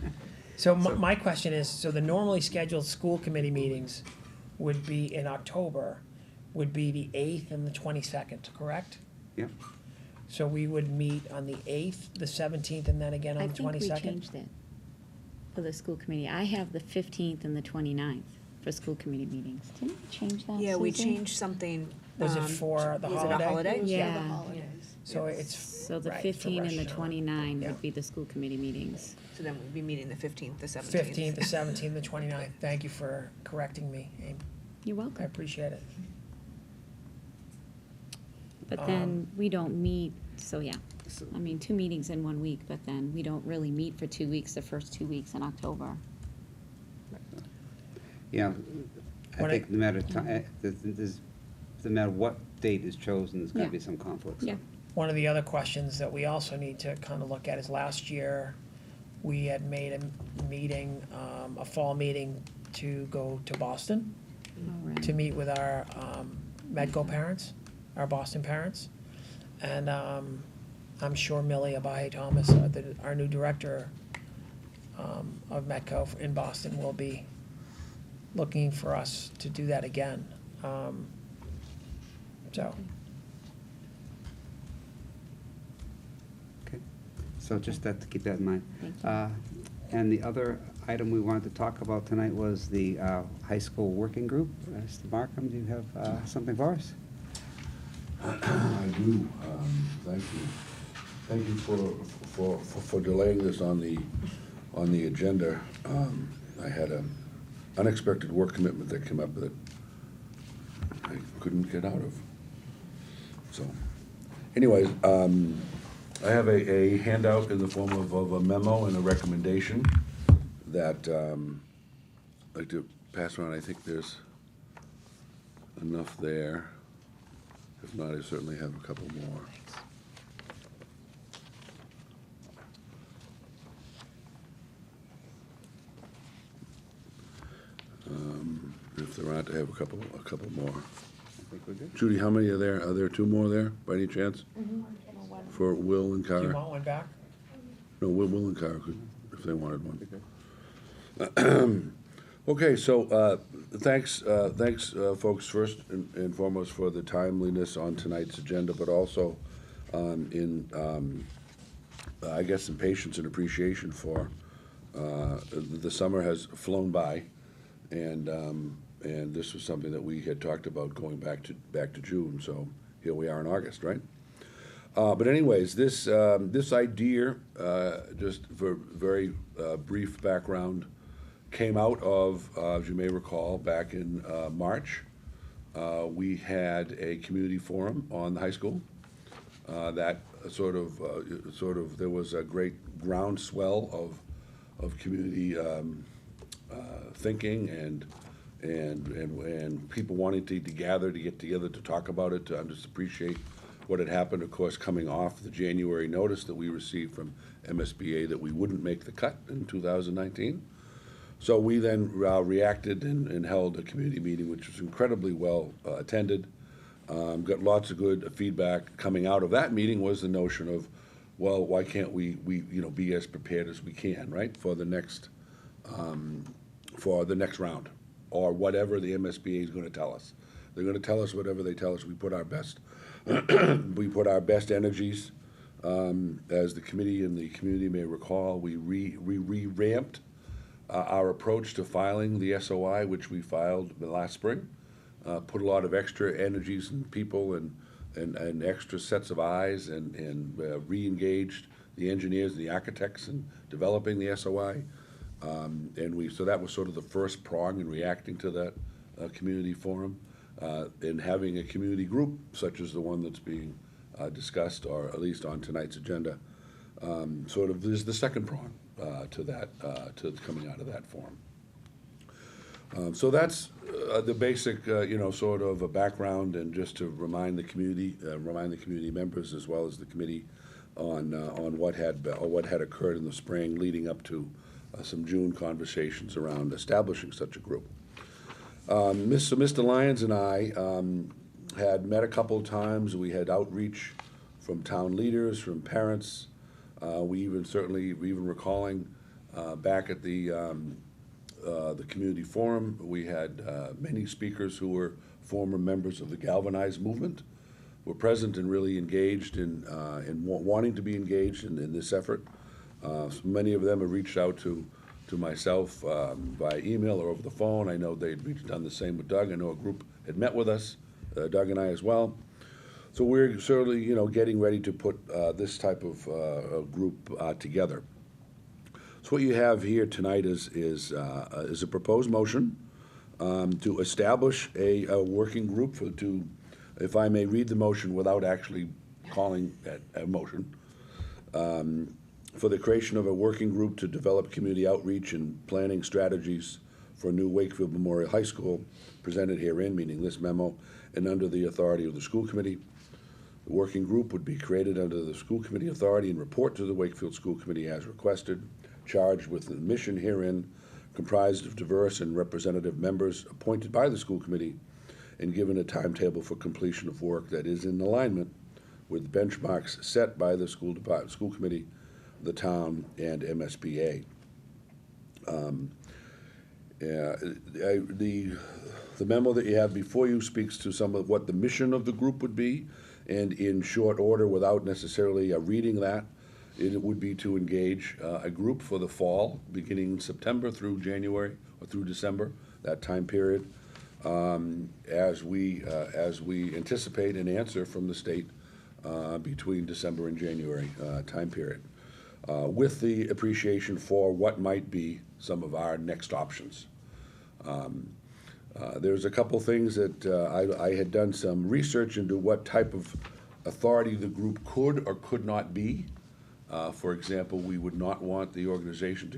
So my question is, so the normally scheduled school committee meetings would be in October, would be the 8th and the 22nd, correct? Yep. So we would meet on the 8th, the 17th, and then again I on the think we 22nd? changed it for the school committee. I have the 15th and the 29th for school committee meetings. Didn't we change that, Yeah, we Susan? changed something. Was it for the Was holiday? it a holiday? It was for the Yeah. holidays. So it's. So the right, for 15 and the Rosh Hashanah. 29 Yeah. would be the school committee meetings. So then we'd be meeting the 15th, the 17th. 15th, the 17th, the 29th. Thank you for correcting me, Abe. You're I welcome. appreciate it. But then we don't meet, so yeah. So- I mean, 2 meetings in 1 week, but then we don't really meet for 2 weeks, the first 2 weeks in October. Yeah, I When think no matter what date is chosen, there's gonna Yeah. be some conflicts. Yeah. One of the other questions that we also need to kind of look at is last year, we had made a meeting, a fall meeting to go to Boston All right. to meet with our Medco parents, our Boston parents. And I'm sure Millie Abahe Thomas, our new director of Medco in Boston, will be looking for us to do that again. So, Okay, so just that, to keep that in mind. Thank you. And the other item we wanted to talk about tonight was the high school working group. Mr. Markham, do you have something for us? I do, thank you. Thank you for delaying this on the agenda. I had an unexpected work commitment that came up that I couldn't get out of. So, anyways, I have a handout in the form of a memo and a recommendation that I'd like to pass around. I think there's enough there. If not, I certainly have a couple more. If there aren't, I have a couple more. I think we're good. Judy, how many are there? Are there two more there, by any chance? For Will and do you Cara? want one back? No, Will and Cara could, if they wanted Be one. good. Okay, so, thanks, folks, first and foremost for the timeliness on tonight's agenda, but also, I guess, in patience and appreciation for, the summer has flown by, and this was something that we had talked about going back to June, so here we are in August, right? But anyways, this idea, just for very brief background, came out of, as you may recall, back in March. We had a community forum on the high school. That there was a great groundswell of community thinking and people wanting to gather, to get together, to talk about it, to just appreciate what had happened, of course, coming off the January notice that we received from MSBA that we wouldn't make the cut in 2019. So we then reacted and held a community meeting, which was incredibly well attended. Got lots of good feedback. Coming out of that meeting was the notion of, well, why can't we be as prepared as we can, right, for the next round, or whatever the MSBA is going to tell us. They're going to tell us whatever they tell us. We put our best energies. As the committee and the community may recall, we revamped our approach to filing the SOI, which we filed last spring. Put a lot of extra energies and people and extra sets of eyes and re-engaged the engineers and the architects in developing the SOI. So that was sort of the first prong in reacting to that community forum. And having a community group such as the one that's being discussed, or at least on tonight's agenda, sort of is the second prong to that, to coming out of that forum. So that's the basic, sort of a background, and just to remind the community members as well as the committee on what had occurred in the spring, leading up to some June conversations around establishing such a group. Mr. Lyons and I had met a couple of times. We had outreach from town leaders, from parents. We even recalling back at the community forum, we had many speakers who were former members of the Galvanized movement, were present and really engaged in wanting to be engaged in this effort. So many of them have reached out to myself by email or over the phone. I know they'd done the same with Doug. I know a group had met with us, Doug and I as well. So we're certainly, getting ready to put this type of group together. So what you have here tonight is a proposed motion to establish a working group to, if I may read the motion without actually calling it a motion, for the creation of a working group to develop community outreach and planning strategies for new Wakefield Memorial High School, presented herein, meaning this memo, and under the authority of the school committee. The working group would be created under the school committee authority and report to the Wakefield School Committee as requested, charged with the mission herein, comprised of diverse and representative members appointed by the school committee, and given a timetable for completion of work that is in alignment with benchmarks set by the school committee, the town, and MSBA. The memo that you have before you speaks to some of what the mission of the group would be, and in short order, without necessarily reading that, it would be to engage a group for the fall, beginning in September through January or through December, that time period, as we anticipate an answer from the state between December and January time period, with the appreciation for what might be some of our next options. There's a couple things that I had done some research into what type of authority the group could or could not be. For example, we would not want the organization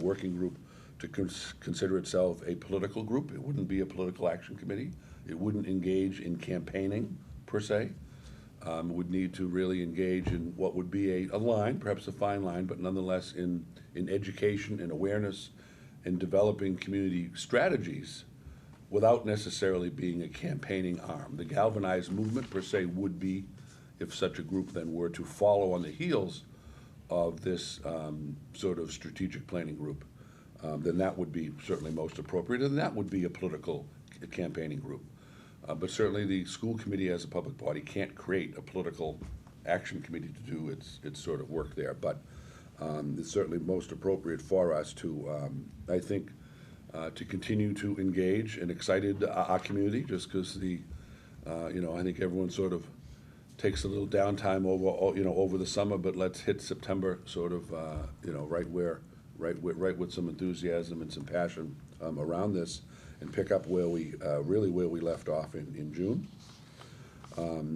working group, to consider itself a political group. It wouldn't be a political action committee. It wouldn't engage in campaigning, per se. Would need to really engage in what would be a line, perhaps a fine line, but nonetheless in education and awareness and developing community strategies without necessarily being a campaigning arm. The Galvanized movement, per se, would be, if such a group then were to follow on the heels of this sort of strategic planning group, then that would be certainly most appropriate, and that would be a political campaigning group. But certainly the school committee as a public body can't create a political action committee to do its sort of work there. But it's certainly most appropriate for us to, I think, to continue to engage and excited our community, just because I think everyone sort of takes a little downtime over the summer, but let's hit September sort of, right with some enthusiasm and some passion around this, and pick up where we left off in June.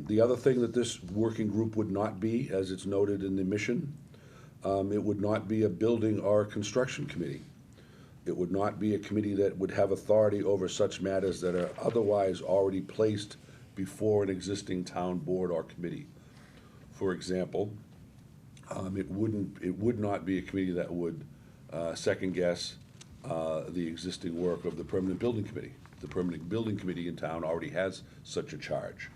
The other thing that this working group would not be, as it's noted in the mission, it would not be a building or construction committee. It would not be a committee that would have authority over such matters that are otherwise already placed before an existing town board or committee. For example, it would not be a committee that would second guess the existing work of the permanent building committee. The permanent building committee in town already has such a charge.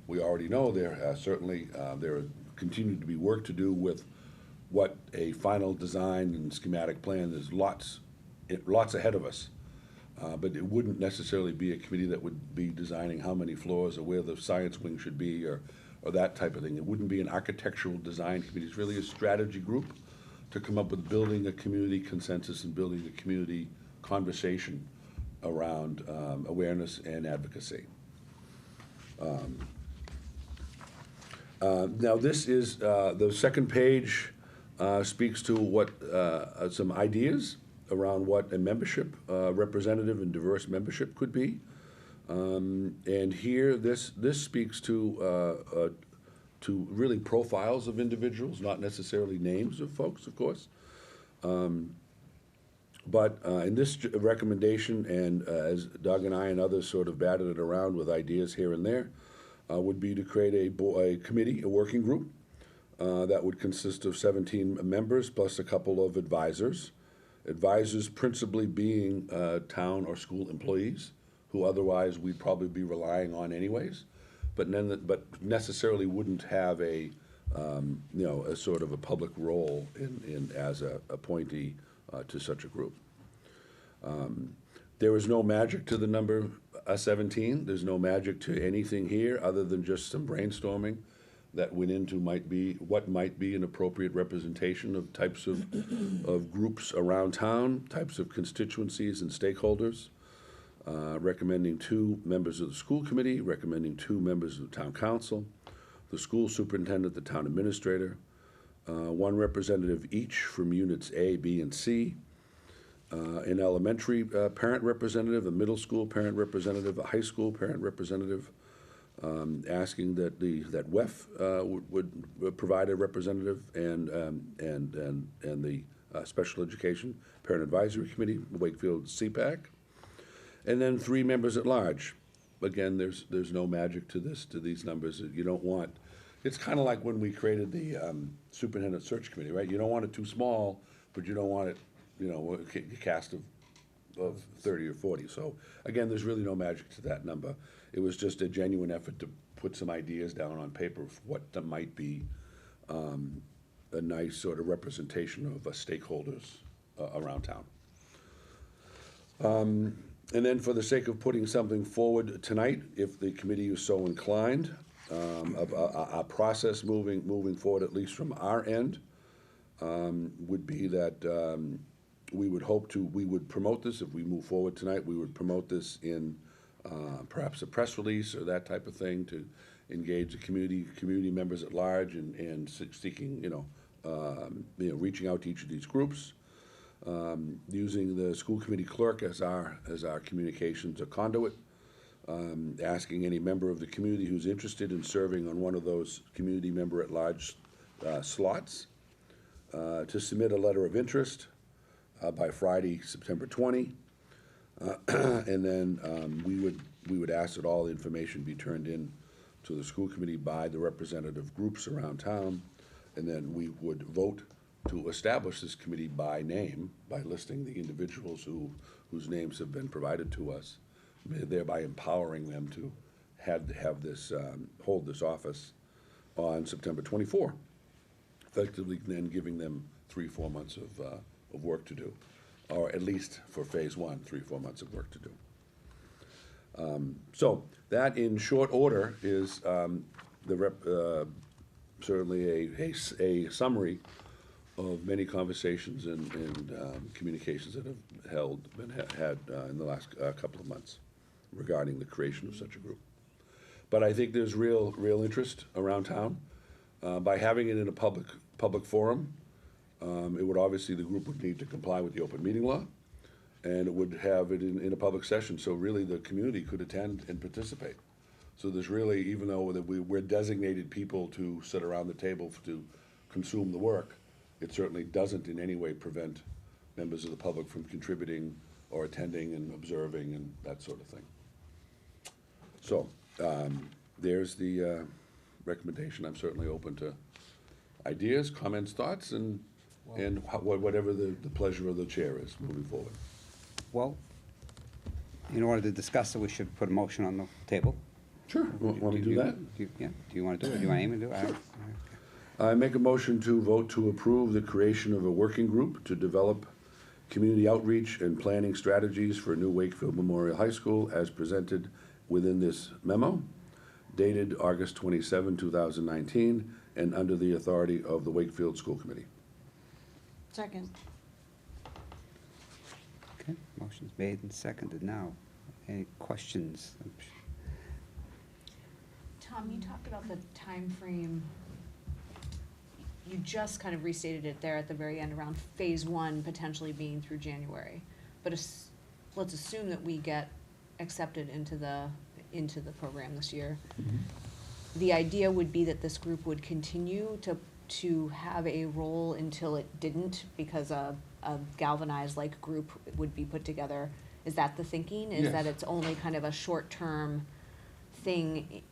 We already know there continue to be work to do with what a final design and schematic plan. There's lots ahead of us. But it wouldn't necessarily be a committee that would be designing how many floors or where the science wing should be or that type of thing. It wouldn't be an architectural design committee. It's really a strategy group to come up with building a community consensus and building a community conversation around awareness and advocacy. Now this is, the second page speaks to what, some ideas around what a membership, representative and diverse membership could be. And here, this speaks to really profiles of individuals, not necessarily names of folks, of course. But in this recommendation, and as Doug and I and others sort of batted it around with ideas here and there, would be to create a committee, a working group, that would consist of 17 members plus a couple of advisors. Advisors principally being town or school employees, who otherwise we'd probably be relying on anyways, but necessarily wouldn't have a sort of a public role in as a appointee to such a group. There is no magic to the number 17. There's no magic to anything here other than just some brainstorming that went into what might be an appropriate representation of types of groups around town, types of constituencies and stakeholders, recommending 2 members of the school committee, recommending 2 members of the town council, the school superintendent, the town administrator, 1 representative each from units A, B, and C, an elementary parent representative, a middle school parent representative, a high school parent representative, asking that WEF would provide a representative, and the Special Education Parent Advisory Committee, Wakefield CPAC, and then 3 members at large. Again, there's no magic to these numbers. You don't want. It's kind of like when we created the Superintendent Search Committee, right? You don't want it too small, but you don't want it, a cast of 30 or 40. So again, there's really no magic to that number. It was just a genuine effort to put some ideas down on paper of what that might be a nice sort of representation of stakeholders around town. And then for the sake of putting something forward tonight, if the committee is so inclined, a process moving forward, at least from our end, would be that we would promote this. If we move forward tonight, we would promote this in perhaps a press release or that type of thing to engage the community members at large and seeking, reaching out to each of these groups, using the school committee clerk as our communications a conduit, asking any member of the community who's interested in serving on one of those community member at large slots to submit a letter of interest by Friday, September 20. And then we would ask that all the information be turned in to the school committee by the representative groups around town, and then we would vote to establish this committee by name, by listing the individuals whose names have been provided to us, thereby empowering them to have this hold this office on September 24, effectively then giving them 3-4 months of work to do, or at least for phase 1, 3-4 months of work to do. So that, in short order, is certainly a summary of many conversations and communications that have been had in the last couple of months regarding the creation of such a group. But I think there's real interest around town. By having it in a public forum, it would obviously, the group would need to comply with the open meeting law, and it would have it in a public session, so really the community could attend and participate. So there's really, even though that we're designated people to sit around the table to consume the work, it certainly doesn't in any way prevent members of the public from contributing or attending and observing and that sort of thing. So, there's the recommendation. I'm certainly open to ideas, comments, thoughts, and whatever the pleasure of the chair is moving forward. Well, in order to discuss it, we should put a motion on the table. Sure. Want to do that? Yeah, do you want to do it? Do you want Amy to do it? I make a motion to vote to approve the creation of a working group to develop community outreach and planning strategies for new Wakefield Memorial High School as presented within this memo, dated August 27, 2019, and under the authority of the Wakefield School Committee. Second. Okay, motion's made and seconded now. Any questions? Tom, you talked about the time frame. You just kind of restated it there at the very end around phase one potentially being through January. But let's assume that we get accepted into the program this year. The idea would be that this group would continue to have a role until it didn't, because a galvanized like group would be put together. Is that the thinking? Is that Yes. it's only kind of a short-term thing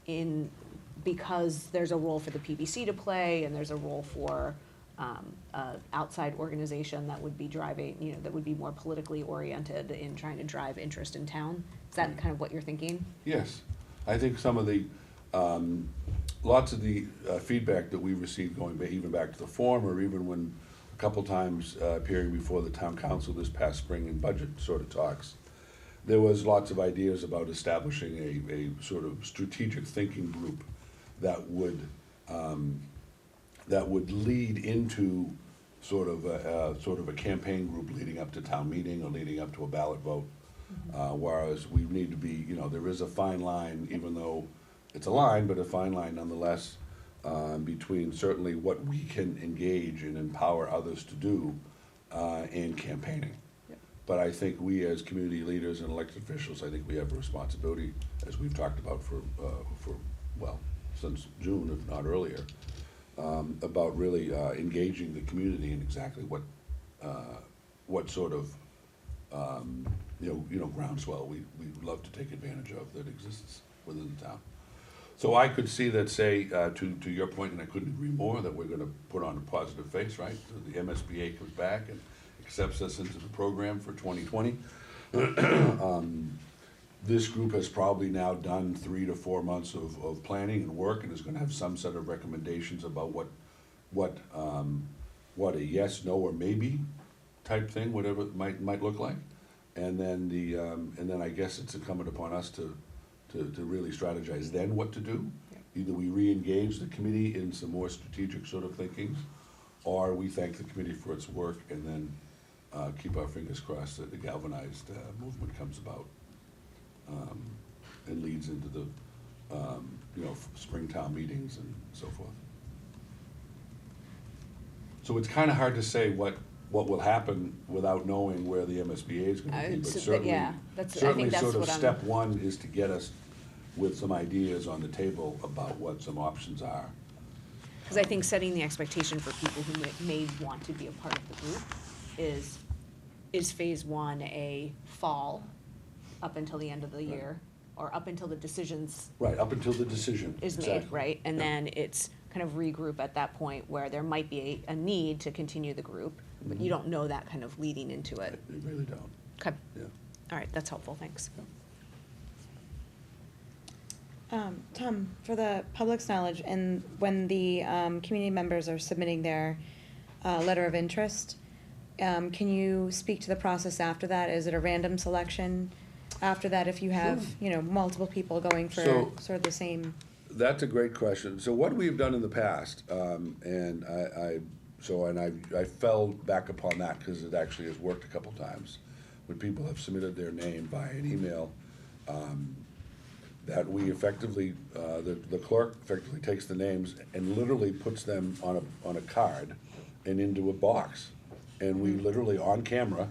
because there's a role for the PBC to play and there's a role for a outside organization that would be driving, that would be more politically oriented in trying to drive interest in town? Is that kind of what you're thinking? Yes. I think some of the, lots of the feedback that we received going even back to the forum, or even when a couple times appearing before the town council this past spring in budget sort of talks, there was lots of ideas about establishing a sort of strategic thinking group that would lead into sort of a campaign group leading up to town meeting or leading up to a ballot vote. Whereas we need to be, there is a fine line, even though it's a line, but a fine line nonetheless, between certainly what we can engage and empower others to do and campaigning. But I think we as community leaders and elected officials, I think we have a responsibility, as we've talked about since June, if not earlier, about really engaging the community in exactly what sort of groundswell we love to take advantage of that exists within the town. So I could see that, say, to your point, and I couldn't agree more, that we're gonna put on a positive face, right? So the MSBA comes back and accepts us into the program for 2020. This group has probably now done 3 to 4 months of planning and work, and is gonna have some set of recommendations about what a yes, no, or maybe type thing, whatever it might look like. And then I guess it's incumbent upon us to really strategize then what to do. Either we re-engage the committee in some more strategic sort of thinking, or we thank the committee for its work and then keep our fingers crossed that the galvanized movement comes about and leads into the Springtown meetings and so forth. So it's kind of hard to say what will happen without knowing where the MSBA is going to be, but certainly sort of step one is to get us with some ideas on the table about what some options are. Because I think setting the expectation for people who may want to be a part of the group is phase one a fall up until the end of the year, or up until the decisions Right, up until the decision. is made, exactly. right? And Yeah. then it's kind of regroup at that point where there might be a need to continue the group, but you don't know that kind of leading into it. You really don't, Okay, yeah. all right, that's helpful, thanks. Tom, for the public's knowledge, and when the community members are submitting their letter of interest, can you speak to the process after that? Is it a random selection after that if you have, multiple people going for So- sort of the same? That's a great question. So what we've done in the past, and I fell back upon that because it actually has worked a couple times, when people have submitted their name by an email, that we effectively, the clerk effectively takes the names and literally puts them on a card and into a box. And we literally, on camera,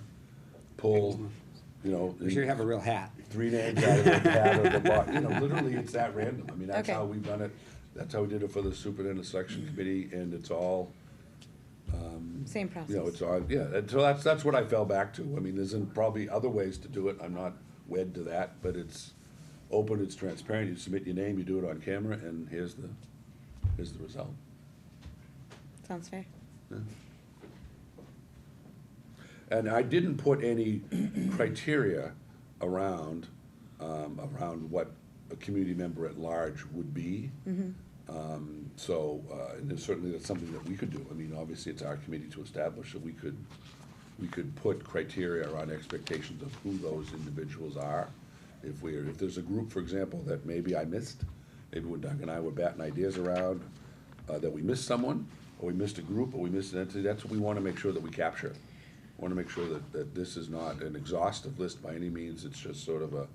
pull, you know. We should have a real hat. 3 names out of the hat or the box, you know, literally, it's that random. I mean, that's Okay. how we've done it. That's how we did it for the superintendent selection committee, and it's all, Same process. you know, it's all, yeah, and so that's what I fell back to. I mean, there's probably other ways to do it. I'm not wed to that, but it's open, it's transparent. You submit your name, you do it on camera, and here's the result. Sounds fair. Yeah. And I didn't put any criteria around what a community member at large would be. And there's certainly that's something that we could do. I mean, obviously, it's our committee to establish, so we could put criteria around expectations of who those individuals are. If there's a group, for example, that maybe I missed, maybe when Doug and I were batting ideas around, that we missed someone, or we missed a group, or we missed an entity, that's what we want to make sure that we capture. We want to make sure that this is not an exhaustive list by any means. It's just sort of a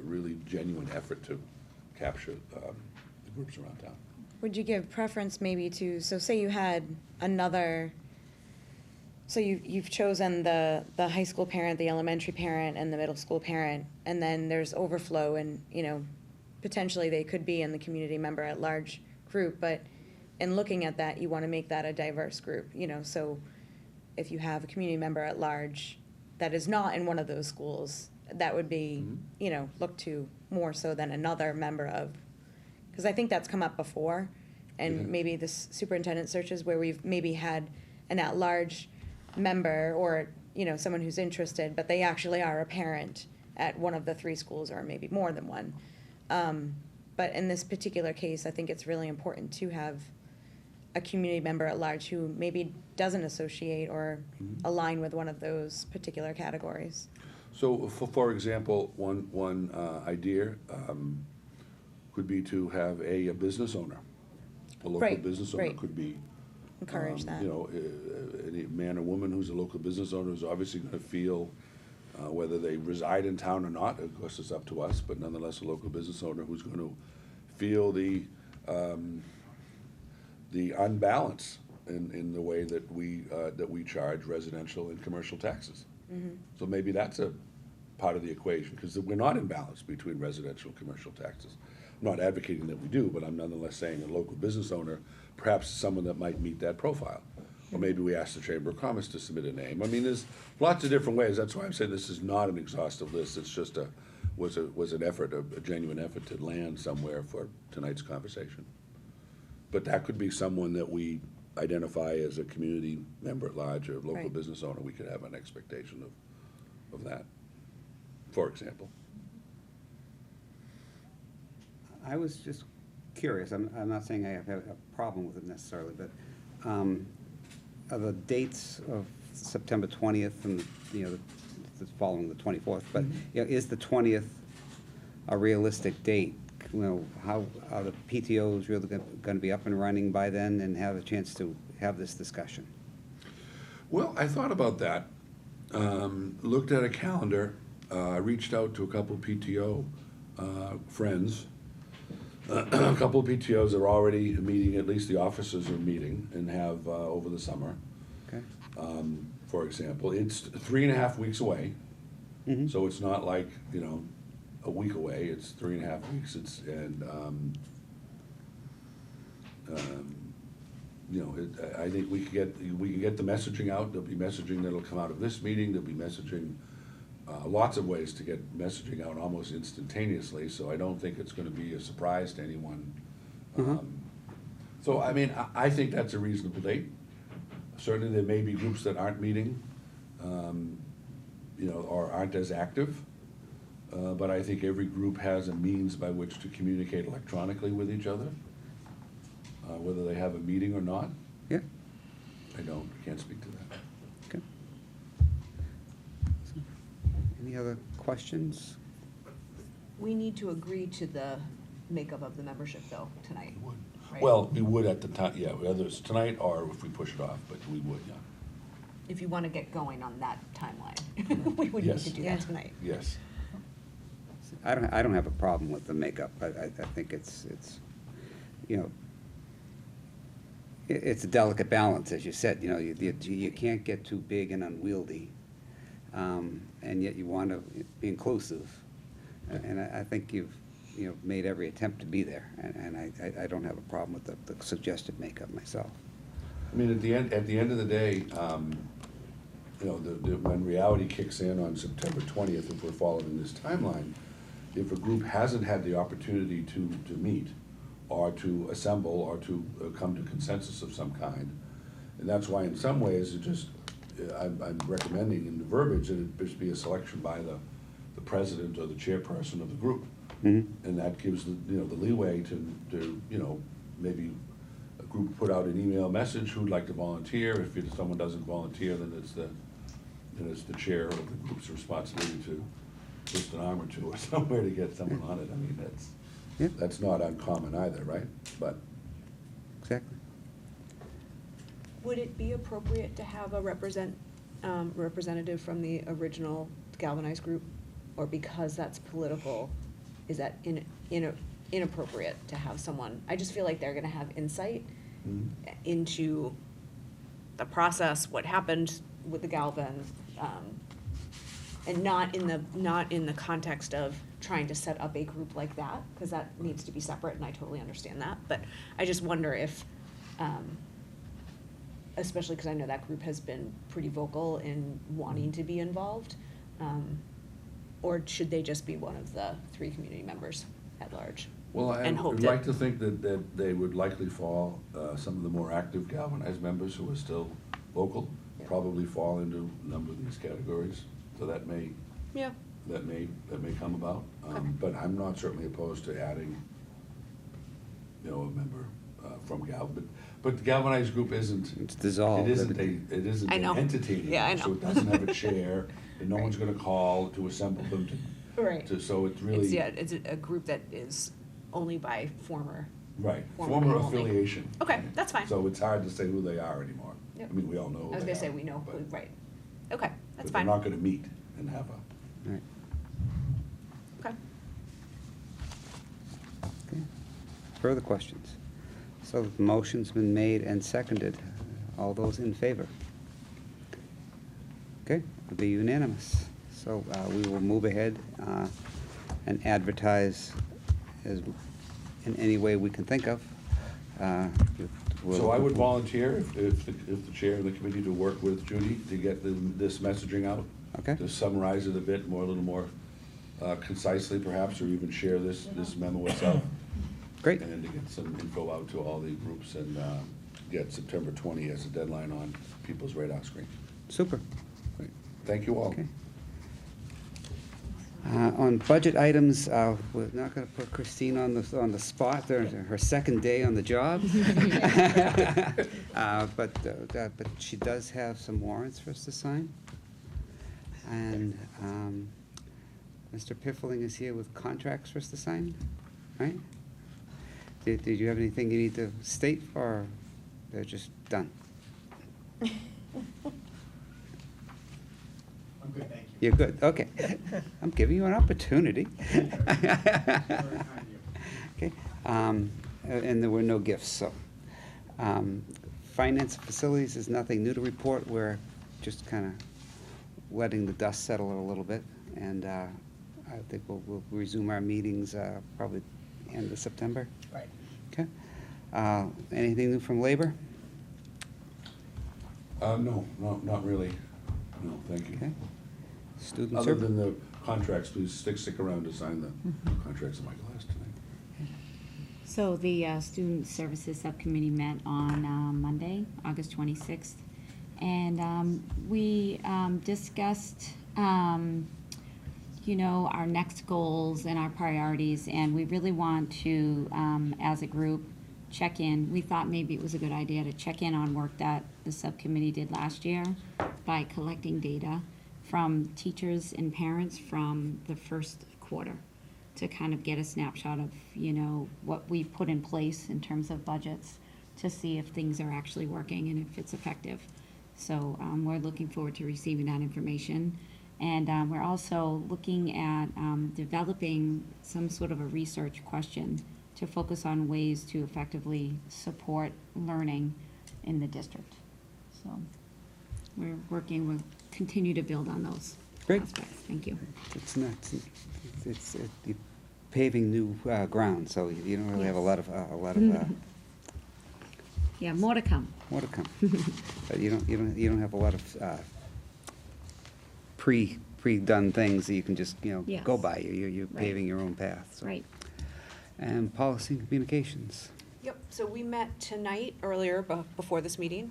really genuine effort to capture the groups around town. Would you give preference maybe to, so say you had another, so you've chosen the high school parent, the elementary parent, and the middle school parent, and then there's overflow and, you know, potentially they could be in the community member at large group, but in looking at that, you want to make that a diverse group, you know, so if you have a community member at large that is not in one of those schools, that would be, you know, looked to more so than another member of, because I think that's come up before, and Yeah. maybe the superintendent searches where we've maybe had an at-large member or, you know, someone who's interested, but they actually are a parent at one of the 3 schools or maybe more than one. But in this particular case, I think it's really important to have a community member at large who maybe doesn't associate or align with one of those particular categories. So, for example, one idea could be to have a business owner. A local Right, business owner right. could be. Encourage that. You know, any man or woman who's a local business owner is obviously gonna feel, whether they reside in town or not, of course, it's up to us, but nonetheless, a local business owner who's gonna feel the unbalance in the way that we charge residential and commercial taxes. So maybe that's a part of the equation, because we're not in balance between residential and commercial taxes. I'm not advocating that we do, but I'm nonetheless saying a local business owner, perhaps someone that might meet that profile. Or maybe we ask the Chamber of Commerce to submit a name. I mean, there's lots of different ways. That's why I'm saying this is not an exhaustive list. It's just was an effort, a genuine effort to land somewhere for tonight's conversation. But that could be someone that we identify as a community member at large, or local Right. business owner. We could have an expectation of that, for example. I was just curious, I'm not saying I have a problem with it necessarily, but are the dates of September 20th and, you know, the following the 24th, but, you know, is the 20th a realistic date? You know, how are the PTOs really gonna be up and running by then and have a chance to have this discussion? Well, I thought about that, looked at a calendar, reached out to a couple PTO friends. A couple of PTOs are already meeting, at least the officers are meeting and have over the summer. Okay. For example, it's 3.5 weeks away, Mhm. so it's not like, you know, a week away, it's 3.5 weeks, you know, I think we can get the messaging out. There'll be messaging that'll come out of this meeting, there'll be messaging, lots of ways to get messaging out almost instantaneously, so I don't think it's gonna be a surprise to anyone. So, I mean, I think that's a reasonable date. Certainly, there may be groups that aren't meeting, you know, or aren't as active. But I think every group has a means by which to communicate electronically with each other, whether they have a meeting or not. Yeah, I can't speak to that. okay. So, any other questions? We need to agree to the makeup of the membership though, tonight. right? Well, we would at the time, yeah, whether it's tonight or if we push it off, but we would, yeah. If you want to get going on that timeline, we would need Yes. to do that Yeah. tonight. Yes. I don't have a problem with the makeup. I think it's, you know, it's a delicate balance, as you said, you know, you can't get too big and unwieldy, and yet you want to be inclusive. And I think you've, you know, made every attempt to be there, and I don't have a problem with the suggested makeup myself. I mean, at the end of the day, you know, when reality kicks in on September 20th, if we're following this timeline, if a group hasn't had the opportunity to meet, or to assemble, or to come to consensus of some kind, and that's why in some ways, I'm recommending in the verbiage that it just be a selection by the president or the chairperson of the group. Mhm. And that gives the leeway to, you know, maybe a group put out an email message, who'd like to volunteer. If someone doesn't volunteer, then it's the chair of the group's responsibility to twist an arm or two or somewhere to get someone on it. I mean, Yeah. that's not uncommon either, right? But Exactly. Would it be appropriate to have a representative from the original galvanized group? Or because that's political, is that inappropriate to have someone? I just feel like they're gonna have insight into the process, what happened with the Galvin, and not in the context of trying to set up a group like that, because that needs to be separate, and I totally understand that. But I just wonder if, especially because I know that group has been pretty vocal in wanting to be involved, or should they just be one of the 3 community members at large? Well, I And hope would that- like to think that they would likely fall, some of the more active galvanized members who are still local, Yeah. probably fall into a number of these categories, so that may Yeah. come about. Okay. But I'm not certainly opposed to adding, you know, a member from Galvin. But the galvanized group isn't. It's dissolved. It isn't I an know. entity Yeah, I anymore, so know. it doesn't have a chair, and no one's gonna call to assemble them Right. so it's really. It's a group that is only by former. Right, Former former name only. affiliation. Okay, that's fine. So it's hard to say who they are anymore. Yep. I mean, we all know who they are. I was gonna say, we know, but- right. Okay, that's But fine. they're not gonna meet and have Right. Okay. Okay. Further questions? So the motion's been made and seconded. All those in favor? Okay, it'll be unanimous. So we will move ahead and advertise as, in any way we can think of. So I would volunteer, if the chair of the committee, to work with Judy to get this messaging out. Okay. To summarize it a bit more, a little more concisely perhaps, or even share this memo itself. Great. And then to get some info out to all the groups and get September 20 as a deadline on people's radar screen. Super. Great. Thank you all. Okay. On budget items, we're not going to put Christine on the spot. They're her second day on the job. But she does have some warrants for us to sign. And Mr. Piffling is here with contracts for us to sign, right? Did you have anything you need to state, or they're just done? I'm good, thank you. You're good, okay. I'm giving you an opportunity. Very kind of you. Okay, and there were no gifts, so. Finance and facilities is nothing new to report. We're just kind of letting the dust settle a little bit. And I think we'll resume our meetings probably end of September. Right. Okay. Anything new from labor? No, not really. No, thank you. Okay. Student Other service? than the contracts, please stick around to sign the contracts in my class tonight. So the Student Services Subcommittee met on Monday, August 26th, and we discussed, our next goals and our priorities, and we really want to, as a group, check in. We thought maybe it was a good idea to check in on work that the subcommittee did last year by collecting data from teachers and parents from the first quarter to kind of get a snapshot of, what we put in place in terms of budgets to see if things are actually working and if it's effective. So we're looking forward to receiving that information. And we're also looking at developing some sort of a research question to focus on ways to effectively support learning in the district. So we're working, we'll continue to build on those Great. aspects. Thank you. It's not, you're paving new ground, so you don't really have a lot of, Yeah, more to come. more to come. But you don't have a lot of pre-done things that you can just, go Yes. by. You're Right. paving your own path. So. Right. And policy and communications. Yep, so we met tonight, earlier, before this meeting,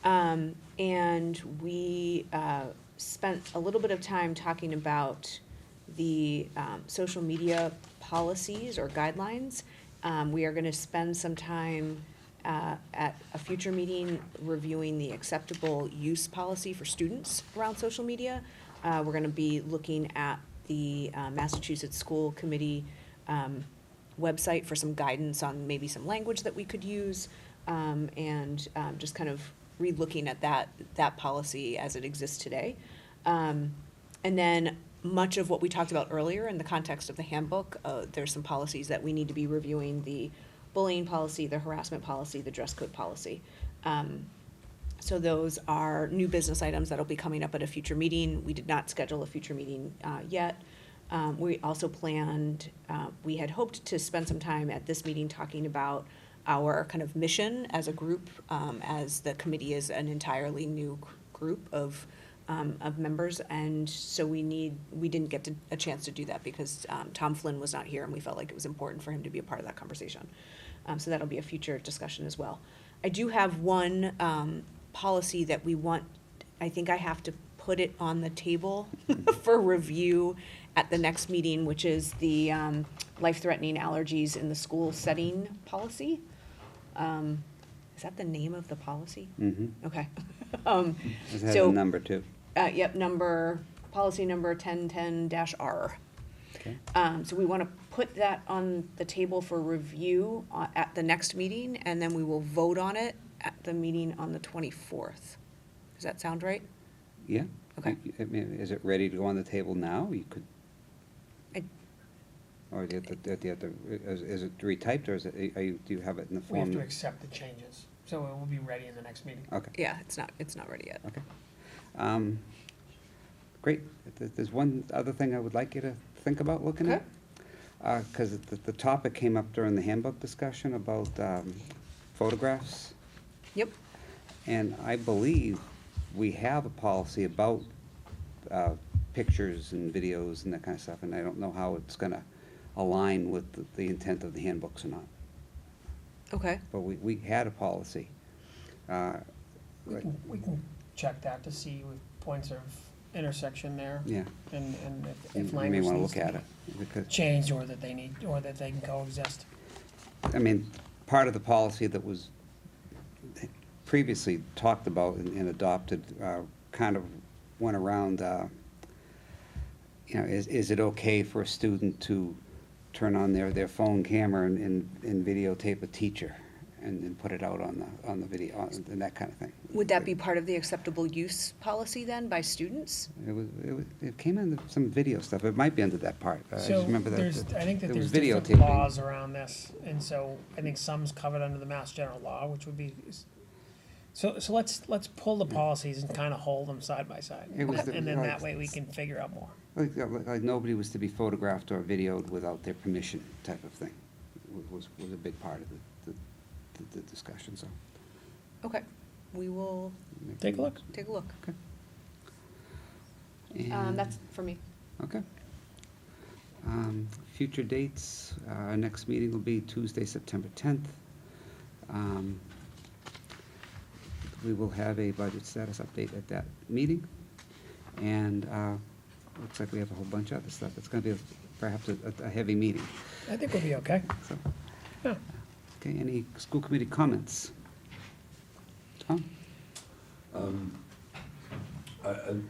and we spent a little bit of time talking about the social media policies or guidelines. We are gonna spend some time at a future meeting reviewing the acceptable use policy for students around social media. We're gonna be looking at the Massachusetts School Committee website for some guidance on maybe some language that we could use, and just kind of re-looking at that policy as it exists today. And then much of what we talked about earlier in the context of the handbook, there's some policies that we need to be reviewing: the bullying policy, the harassment policy, the dress code policy. So those are new business items that'll be coming up at a future meeting. We did not schedule a future meeting yet. We also planned, we had hoped to spend some time at this meeting talking about our kind of mission as a group, as the committee is an entirely new group of members. And so we didn't get a chance to do that because Tom Flynn was not here, and we felt like it was important for him to be a part of that conversation. So that'll be a future discussion as well. I do have one policy that I think I have to put it on the table for review at the next meeting, which is the life-threatening allergies in the school setting policy. Is that the name of the policy? Mm-hmm. Okay. It has So- a number too. Yep, policy number 1010-R. Okay. So we want to put that on the table for review at the next meeting, and then we will vote on it at the meeting on the 24th. Does that sound right? Yeah. Okay. I mean, is it ready to go on the table now? You could. I- Or do you have to, is it retyped, or is it, do you have it in the We have form? to accept the changes, so it will be ready in the next meeting. Okay. Yeah, it's not ready yet. Okay. Great. There's one other thing I would like you to think about looking at. Because the topic came up during the handbook discussion about photographs. Yep. And I believe we have a policy about pictures and videos and that kind of stuff, and I don't know how it's gonna align with the intent of the handbooks or not. Okay. But we had a policy. We can check that to see with points of intersection there. Yeah. And You if may language wanna needs look to at be it, because, changed, or that they can coexist. I mean, part of the policy that was previously talked about and adopted, kind of went around, is it okay for a student to turn on their phone camera and videotape a teacher and put it out on the video, and that kind of thing? Would that be part of the acceptable use policy then by students? It came under some video stuff. It might be under that part. I So just remember that. I think that there was there's different videotaping. laws around this, and so I think some's covered under the Mass General Law, which would be, so let's pull the policies and kind of hold them side by side. It was And then that way we can figure out more. Like nobody was to be photographed or videoed without their permission, type of thing, was a big part of the discussion, so. Okay, we will Take a look. take a look. And- That's for me. Okay. Future dates, our next meeting will be Tuesday, September 10th. We will have a budget status update at that meeting. And looks like we have a whole bunch of other stuff. It's going to be perhaps a heavy meeting, I think we'll be okay. so. Yeah. Okay, any school committee comments? Tom?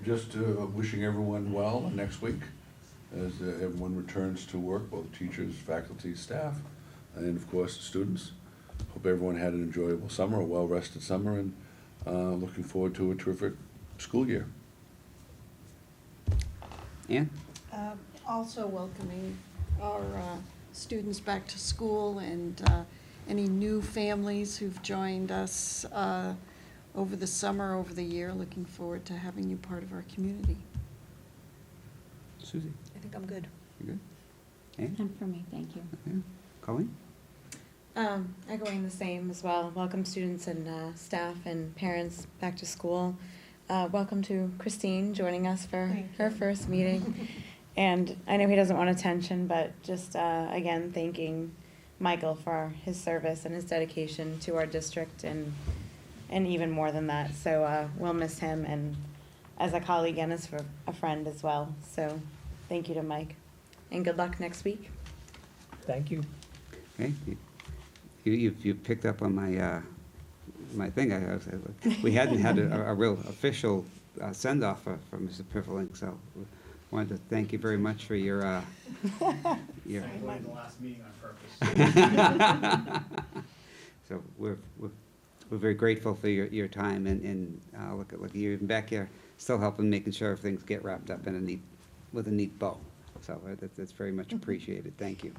Just wishing everyone well next week as everyone returns to work, both teachers, faculty, staff, and of course, students. Hope everyone had an enjoyable summer, a well-rested summer, and looking forward to a terrific school year. Ann? Also welcoming our students back to school and any new families who've joined us over the summer, over the year. Looking forward to having you part of our community. Susie? I think I'm good. You good? Ann? And for me, thank you. Okay. Colleen? Echoing the same as well. Welcome students and staff and parents back to school. Welcome to Christine joining us for her first meeting. And I know he doesn't want attention, but just again, thanking Michael for his service and his dedication to our district and even more than that. So we'll miss him and as a colleague and as a friend as well. So thank you to Mike and good luck next week. Thank you. Okay, you've picked up on my, my thing. We hadn't had a real official send-off for Mr. Piffling, so wanted to thank you very much for your. I avoided the last meeting on purpose. So we're very grateful for your time and look at you and back here, still helping making sure things get wrapped up in with a neat bow. So that's very much appreciated. Thank you.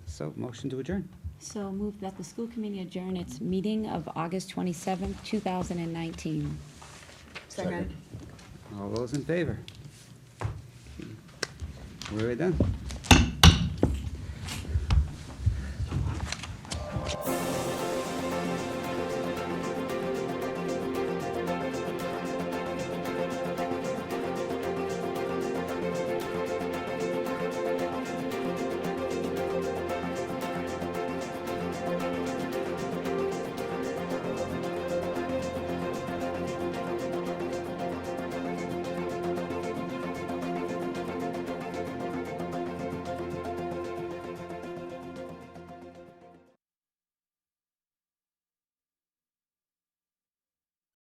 So motion to adjourn. So move that the school committee adjourn its meeting of August 27th, 2019. Second. All those in favor? We're done.